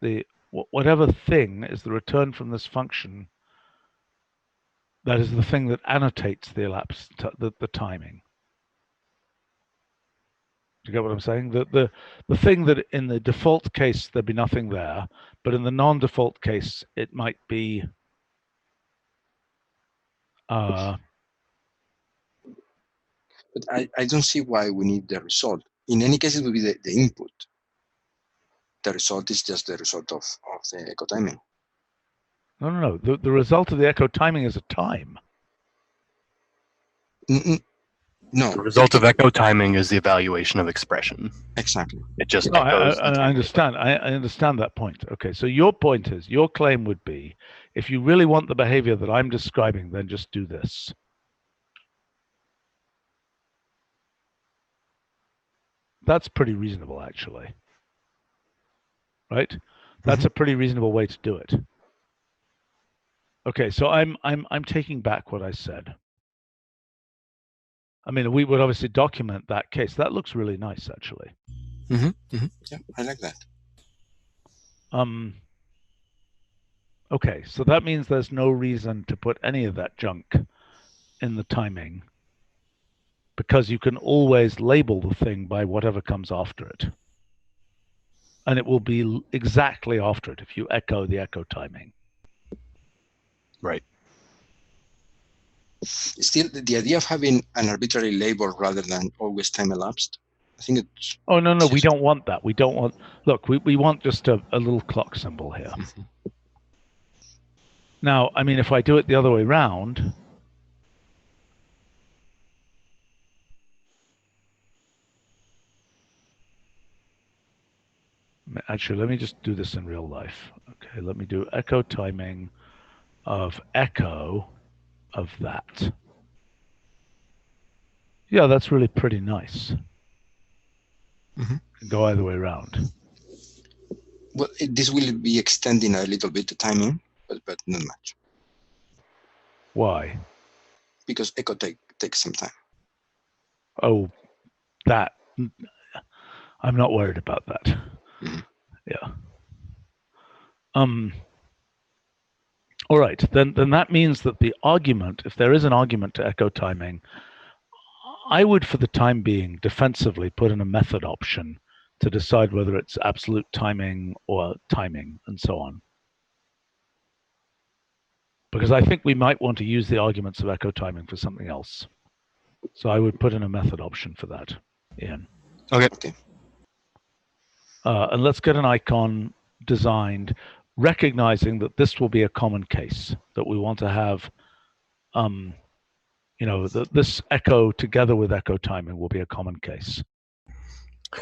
whatever thing is the return from this function, that is the thing that annotates the elapsed the timing. Do you get what I'm saying? The thing that in the default case there'd be nothing there, but in the non-default case it might be But I don't see why we need the result. In any case, it will be the input. The result is just the result of the echo timing. No. The result of the echo timing is a time. No. The result of echo timing is the evaluation of expression. Exactly. It just No, echoes. I understand. I understand that point. Okay, so your point is, your claim would be, if you really want the behavior that I'm describing, then just do this. That's pretty reasonable, actually. Right? That's a pretty reasonable way to do it. Okay, so I'm taking back what I said. I mean, we would obviously document that case. That looks really nice, actually. Yeah, I like that. Okay, so that means there's no reason to put any of that junk in the timing, because you can always label the thing by whatever comes after it. And it will be exactly after it if you echo the echo timing. Right. Still, the idea of having an arbitrary label rather than always time elapsed, I think it's... Oh, no, we don't want that. We don't want... Look, we want just a little clock symbol here. Now, I mean, if I do it the other way around... Actually, let me just do this in real life. Okay, let me do echo timing of echo of that. Yeah, that's really pretty nice. Go either way around. Well, this will be extending a little bit the timing, but not much. Why? Because echo takes some time. Oh, that. I'm not worried about that. Yeah. All right, then that means that the argument, if there is an argument to echo timing, I would, for the time being, defensively put in a method option to decide whether it's absolute timing or timing and so on. because I think we might want to use the arguments of echo timing for something else. So I would put in a method option for that, Ian. Okay. And let's get an icon designed, recognizing that this will be a common case, that we want to have, this echo together with echo timing will be a common case.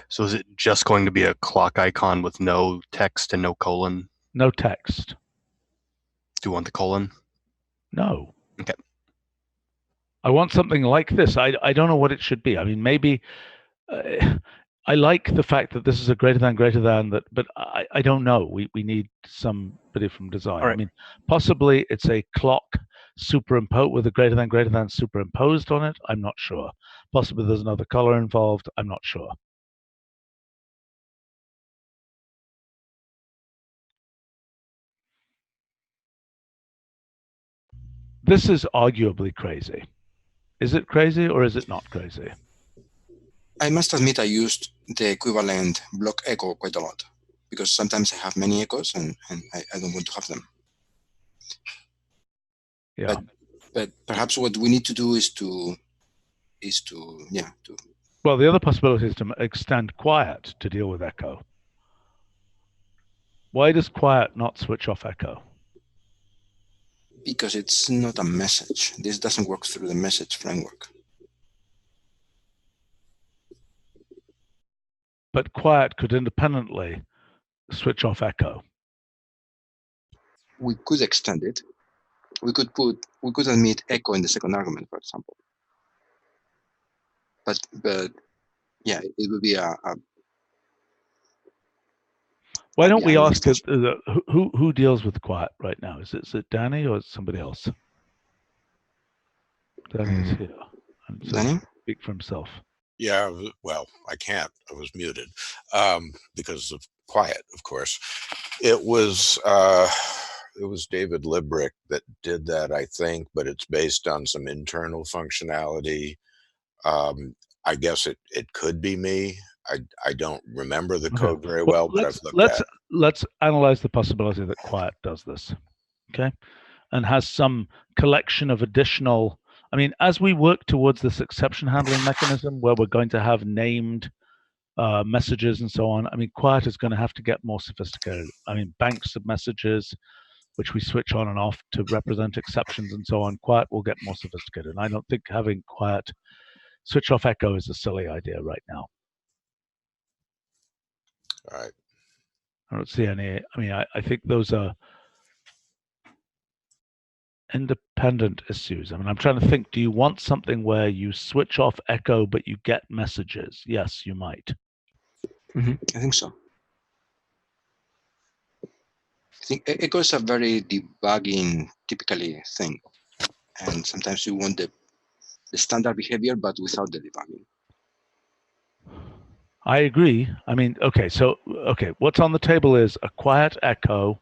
So is it just going to be a clock icon with no text and no colon? No text. Do you want the colon? No. Okay. I want something like this. I don't know what it should be. I mean, maybe I like the fact that this is a greater than that, but I don't know. We need somebody from design. Right. I mean, possibly it's a clock superimposed with a greater than superimposed on it. I'm not sure. Possibly there's another color involved. I'm not sure. This is arguably crazy. Is it crazy or is it not crazy? I must admit I used the equivalent block echo quite a lot because sometimes I have many echoes and I don't want to have them. Yeah. But perhaps what we need to do is to Well, the other possibility is to extend quiet to deal with echo. Why does quiet not switch off echo? because it's not a message. This doesn't work through the message framework. But quiet could independently switch off echo. We could extend it. We could admit echo in the second argument, for example. But yeah, it would be a Why don't we ask who deals with quiet right now? Is it Danny or is it somebody else? Danny is here. And so Danny? speak for himself. Yeah, well, I can't. I was muted because of quiet, of course. It was David Librick that did that, I think, but it's based on some internal functionality. I guess it could be me. I don't remember the code very well, but I've looked at it. Let's analyze the possibility that quiet does this, okay? And has some collection of additional, I mean, as we work towards this exception handling mechanism where we're going to have named messages and so on, I mean, quiet is going to have to get more sophisticated. I mean, banks of messages, which we switch on and off to represent exceptions and so on, quiet will get more sophisticated. And I don't think having quiet switch off echo is a silly idea right now. All right. I don't see any, I mean, I think those are independent issues. I mean, I'm trying to think, do you want something where you switch off echo, but you get messages? Yes, you might. I think so. I think echo is a very debugging, typically thing. And sometimes you want the standard behavior, but without the debugging. I agree. I mean, okay, what's on the table is a quiet echo.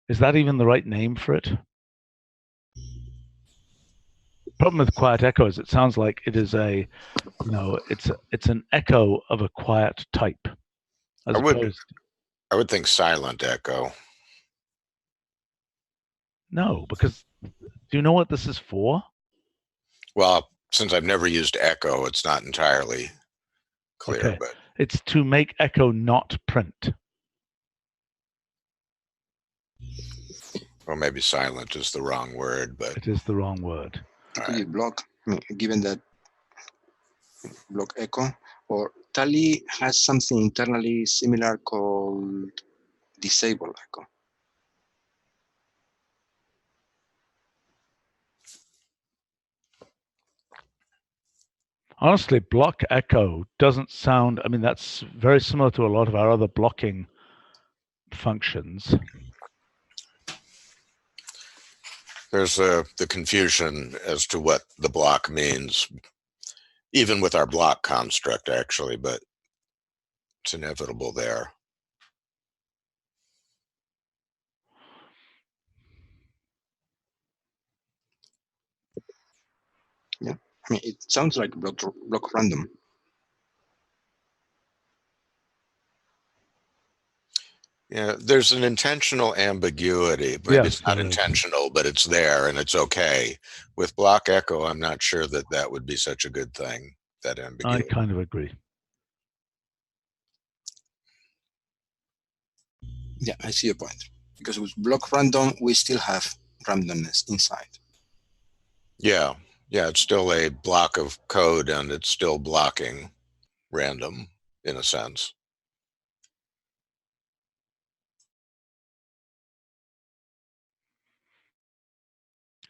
Is that even the right name for it? The problem with quiet echo is it sounds like it is a, it's an echo of a quiet type. I would think silent echo. No, because do you know what this is for? Well, since I've never used echo, it's not entirely clear, Okay. but It's to make echo not print. or maybe silent is the wrong word, but it is the wrong word. It could be block, I mean, given that block echo, or Tally has something internally similar called disable echo. Honestly, block echo doesn't sound, I mean, that's very similar to a lot of our other blocking functions. there's the confusion as to what the block means, even with our block construct, actually, but it's inevitable there. Yeah, I mean, it sounds like block random. Yeah, there's an intentional ambiguity. Maybe Yes, it's not there is. intentional, but it's there and it's okay. With block echo, I'm not sure that that would be such a good thing, that I ambiguity. kind of agree. Yeah, I see your point. Because with block random, we still have randomness inside. Yeah, yeah, it's still a block of code and it's still blocking random in a sense.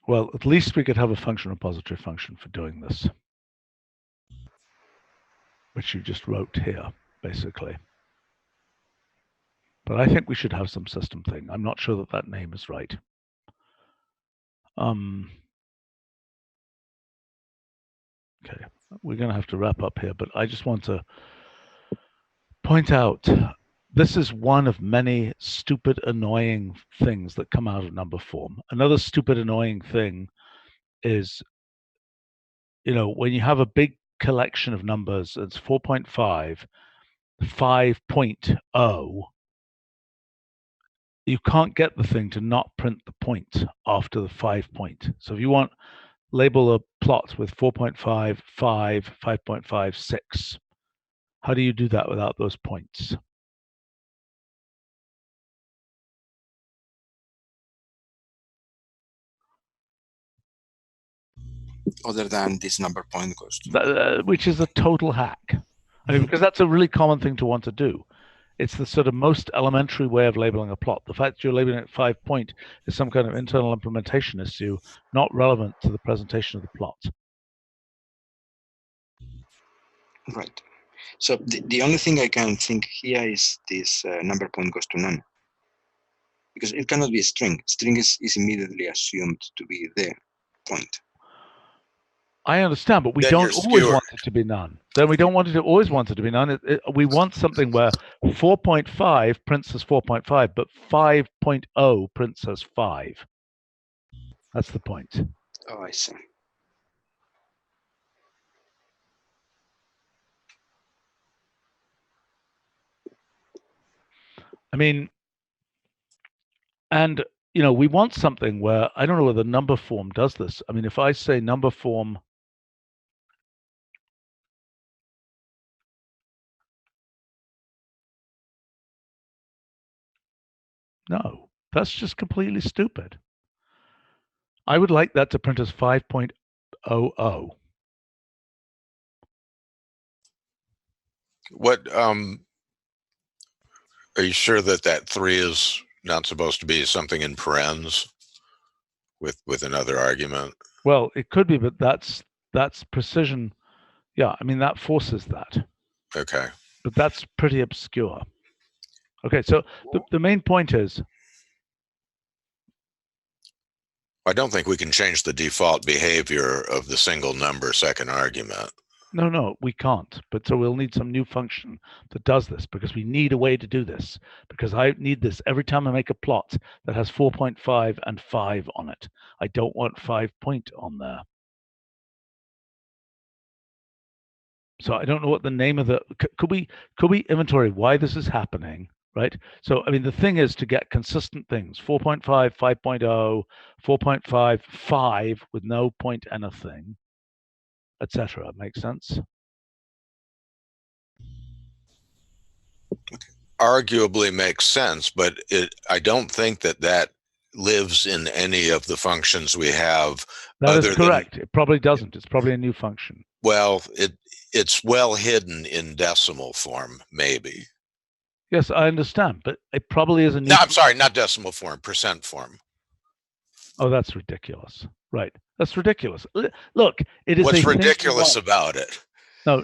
Well, at least we could have a function repository function for doing this, which you just wrote here, basically. But I think we should have some system thing. I'm not sure that that name is right. Okay, we're going to have to wrap up here, but I just want to point out this is one of many stupid, annoying things that come out of number form. Another stupid, annoying thing is, you know, when you have a big collection of numbers, it's 4.5, 5.0, you can't get the thing to not print the point after the 5 point. So if you want label a plot with 4.5, 5, 5.5, 6, how do you do that without those points? Other than this number point goes to. Which is a total hack. I mean, because that's a really common thing to want to do. It's the sort of most elementary way of labeling a plot. The fact that you're labeling it 5 point is some kind of internal implementation issue, not relevant to the presentation of the plot. Right. So the only thing I can think here is this number point goes to none. Because it cannot be a string. String is immediately assumed to be the point. I understand, but we Then don't you're always skewered. want it to be none. Then we don't want it to always want it to be none. We want something where 4.5 prints as 4.5, but 5.0 prints as 5. That's the point. Oh, I see. I mean, and you know, we want something where, I don't know whether number form does this. I mean, if I say number form no, that's just completely stupid. I would like that to print as 5.00. What are you sure that that 3 is not supposed to be something in parens with another argument? Well, it could be, but that's precision. Yeah, I mean, that forces that. Okay. But that's pretty obscure. Okay, so the main point is, I don't think we can change the default behavior of the single number second argument. no, we can't. But so we'll need some new function that does this, because we need a way to do this. Because I need this every time I make a plot that has 4.5 and 5 on it. I don't want 5 point on there. So I don't know what the name of the, could we inventory why this is happening, right? So, I mean, the thing is to get consistent things, 4.5, 5.0, 4.5, 5 with no point anything, etc. Makes sense? Arguably makes sense, but I don't think that lives in any of the functions we have. That is correct. It probably doesn't. It's probably a new function. Well, it's well hidden in decimal form, maybe. Yes, I understand, but it probably is a new. No, I'm sorry, not decimal form, percent form. Oh, that's ridiculous. Right. That's ridiculous. Look, it is. What's ridiculous about it? No.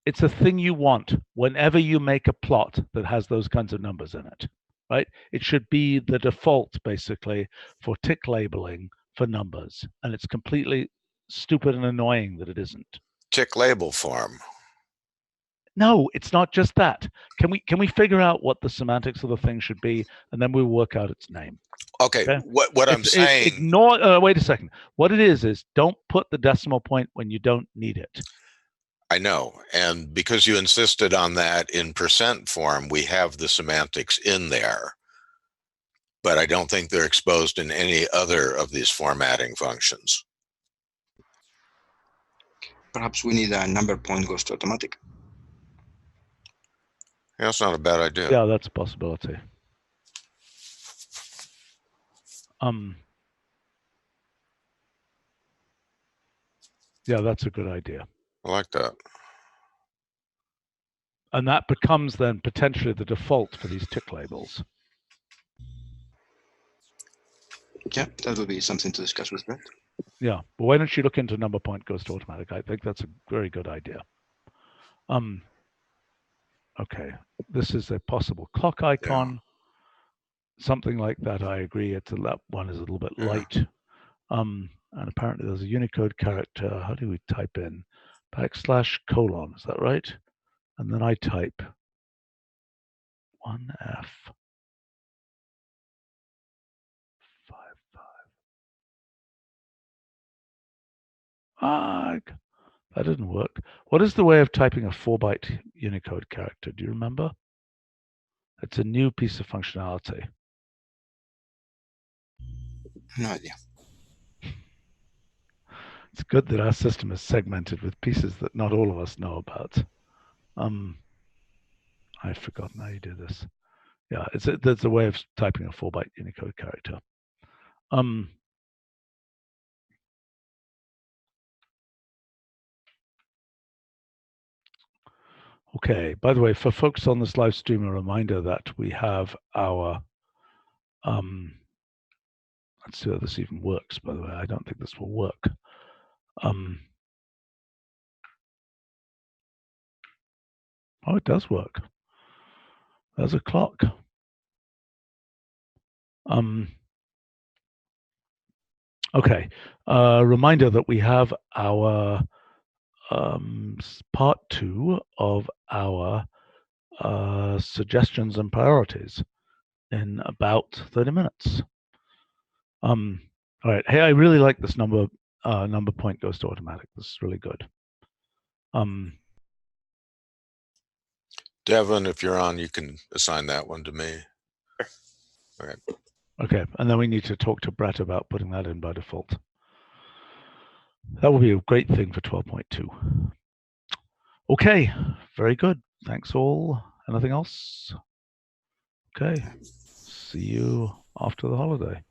It's a thing you want whenever you make a plot that has those kinds of numbers in it, right? It should be the default, basically, for tick labeling for numbers. And it's completely stupid and annoying that it isn't. Tick label form. No, it's not just that. Can we figure out what the semantics of the thing should be, and then we'll work out its name. Okay, what I'm saying. Ignore. Wait a second. What it is don't put the decimal point when you don't need it. I know. And because you insisted on that in percent form, we have the semantics in there. But I don't think they're exposed in any other of these formatting functions. Perhaps we need a number point goes to automatic. Yeah, that's not a bad idea. Yeah, that's a possibility. Yeah, that's a good idea. I like that. And that becomes then potentially the default for these tick labels. Yeah, that would be something to discuss with Brett. Yeah, but why don't you look into number point goes to automatic? I think that's a very good idea. Okay, this is a possible clock icon. Yeah. Something like that, I agree. That one is a little bit light. And apparently there's a Unicode character. How do we type in? \::, is that right? And then I type 1F 55. That didn't work. What is the way of typing a 4-byte Unicode character? Do you remember? It's a new piece of functionality. No idea. It's good that our system is segmented with pieces that not all of us know about. I've forgotten how you do this. Yeah, there's a way of typing a 4-byte Unicode character. Okay, by the way, for folks on this live stream, a reminder that we have our, let's see how this even works, by the way. I don't think this will work. Oh, it does work. There's a clock. Okay, reminder that we have our part 2 of our suggestions and priorities in about 30 minutes. All right. Hey, I really like this number point goes to automatic. This is really good. Devin, if you're on, you can assign that one to me. All right. Okay, and then we need to talk to Brett about putting that in by default. That will be a great thing for 12.2. Okay, very good. Thanks all. Anything else? Okay. See you after the holiday.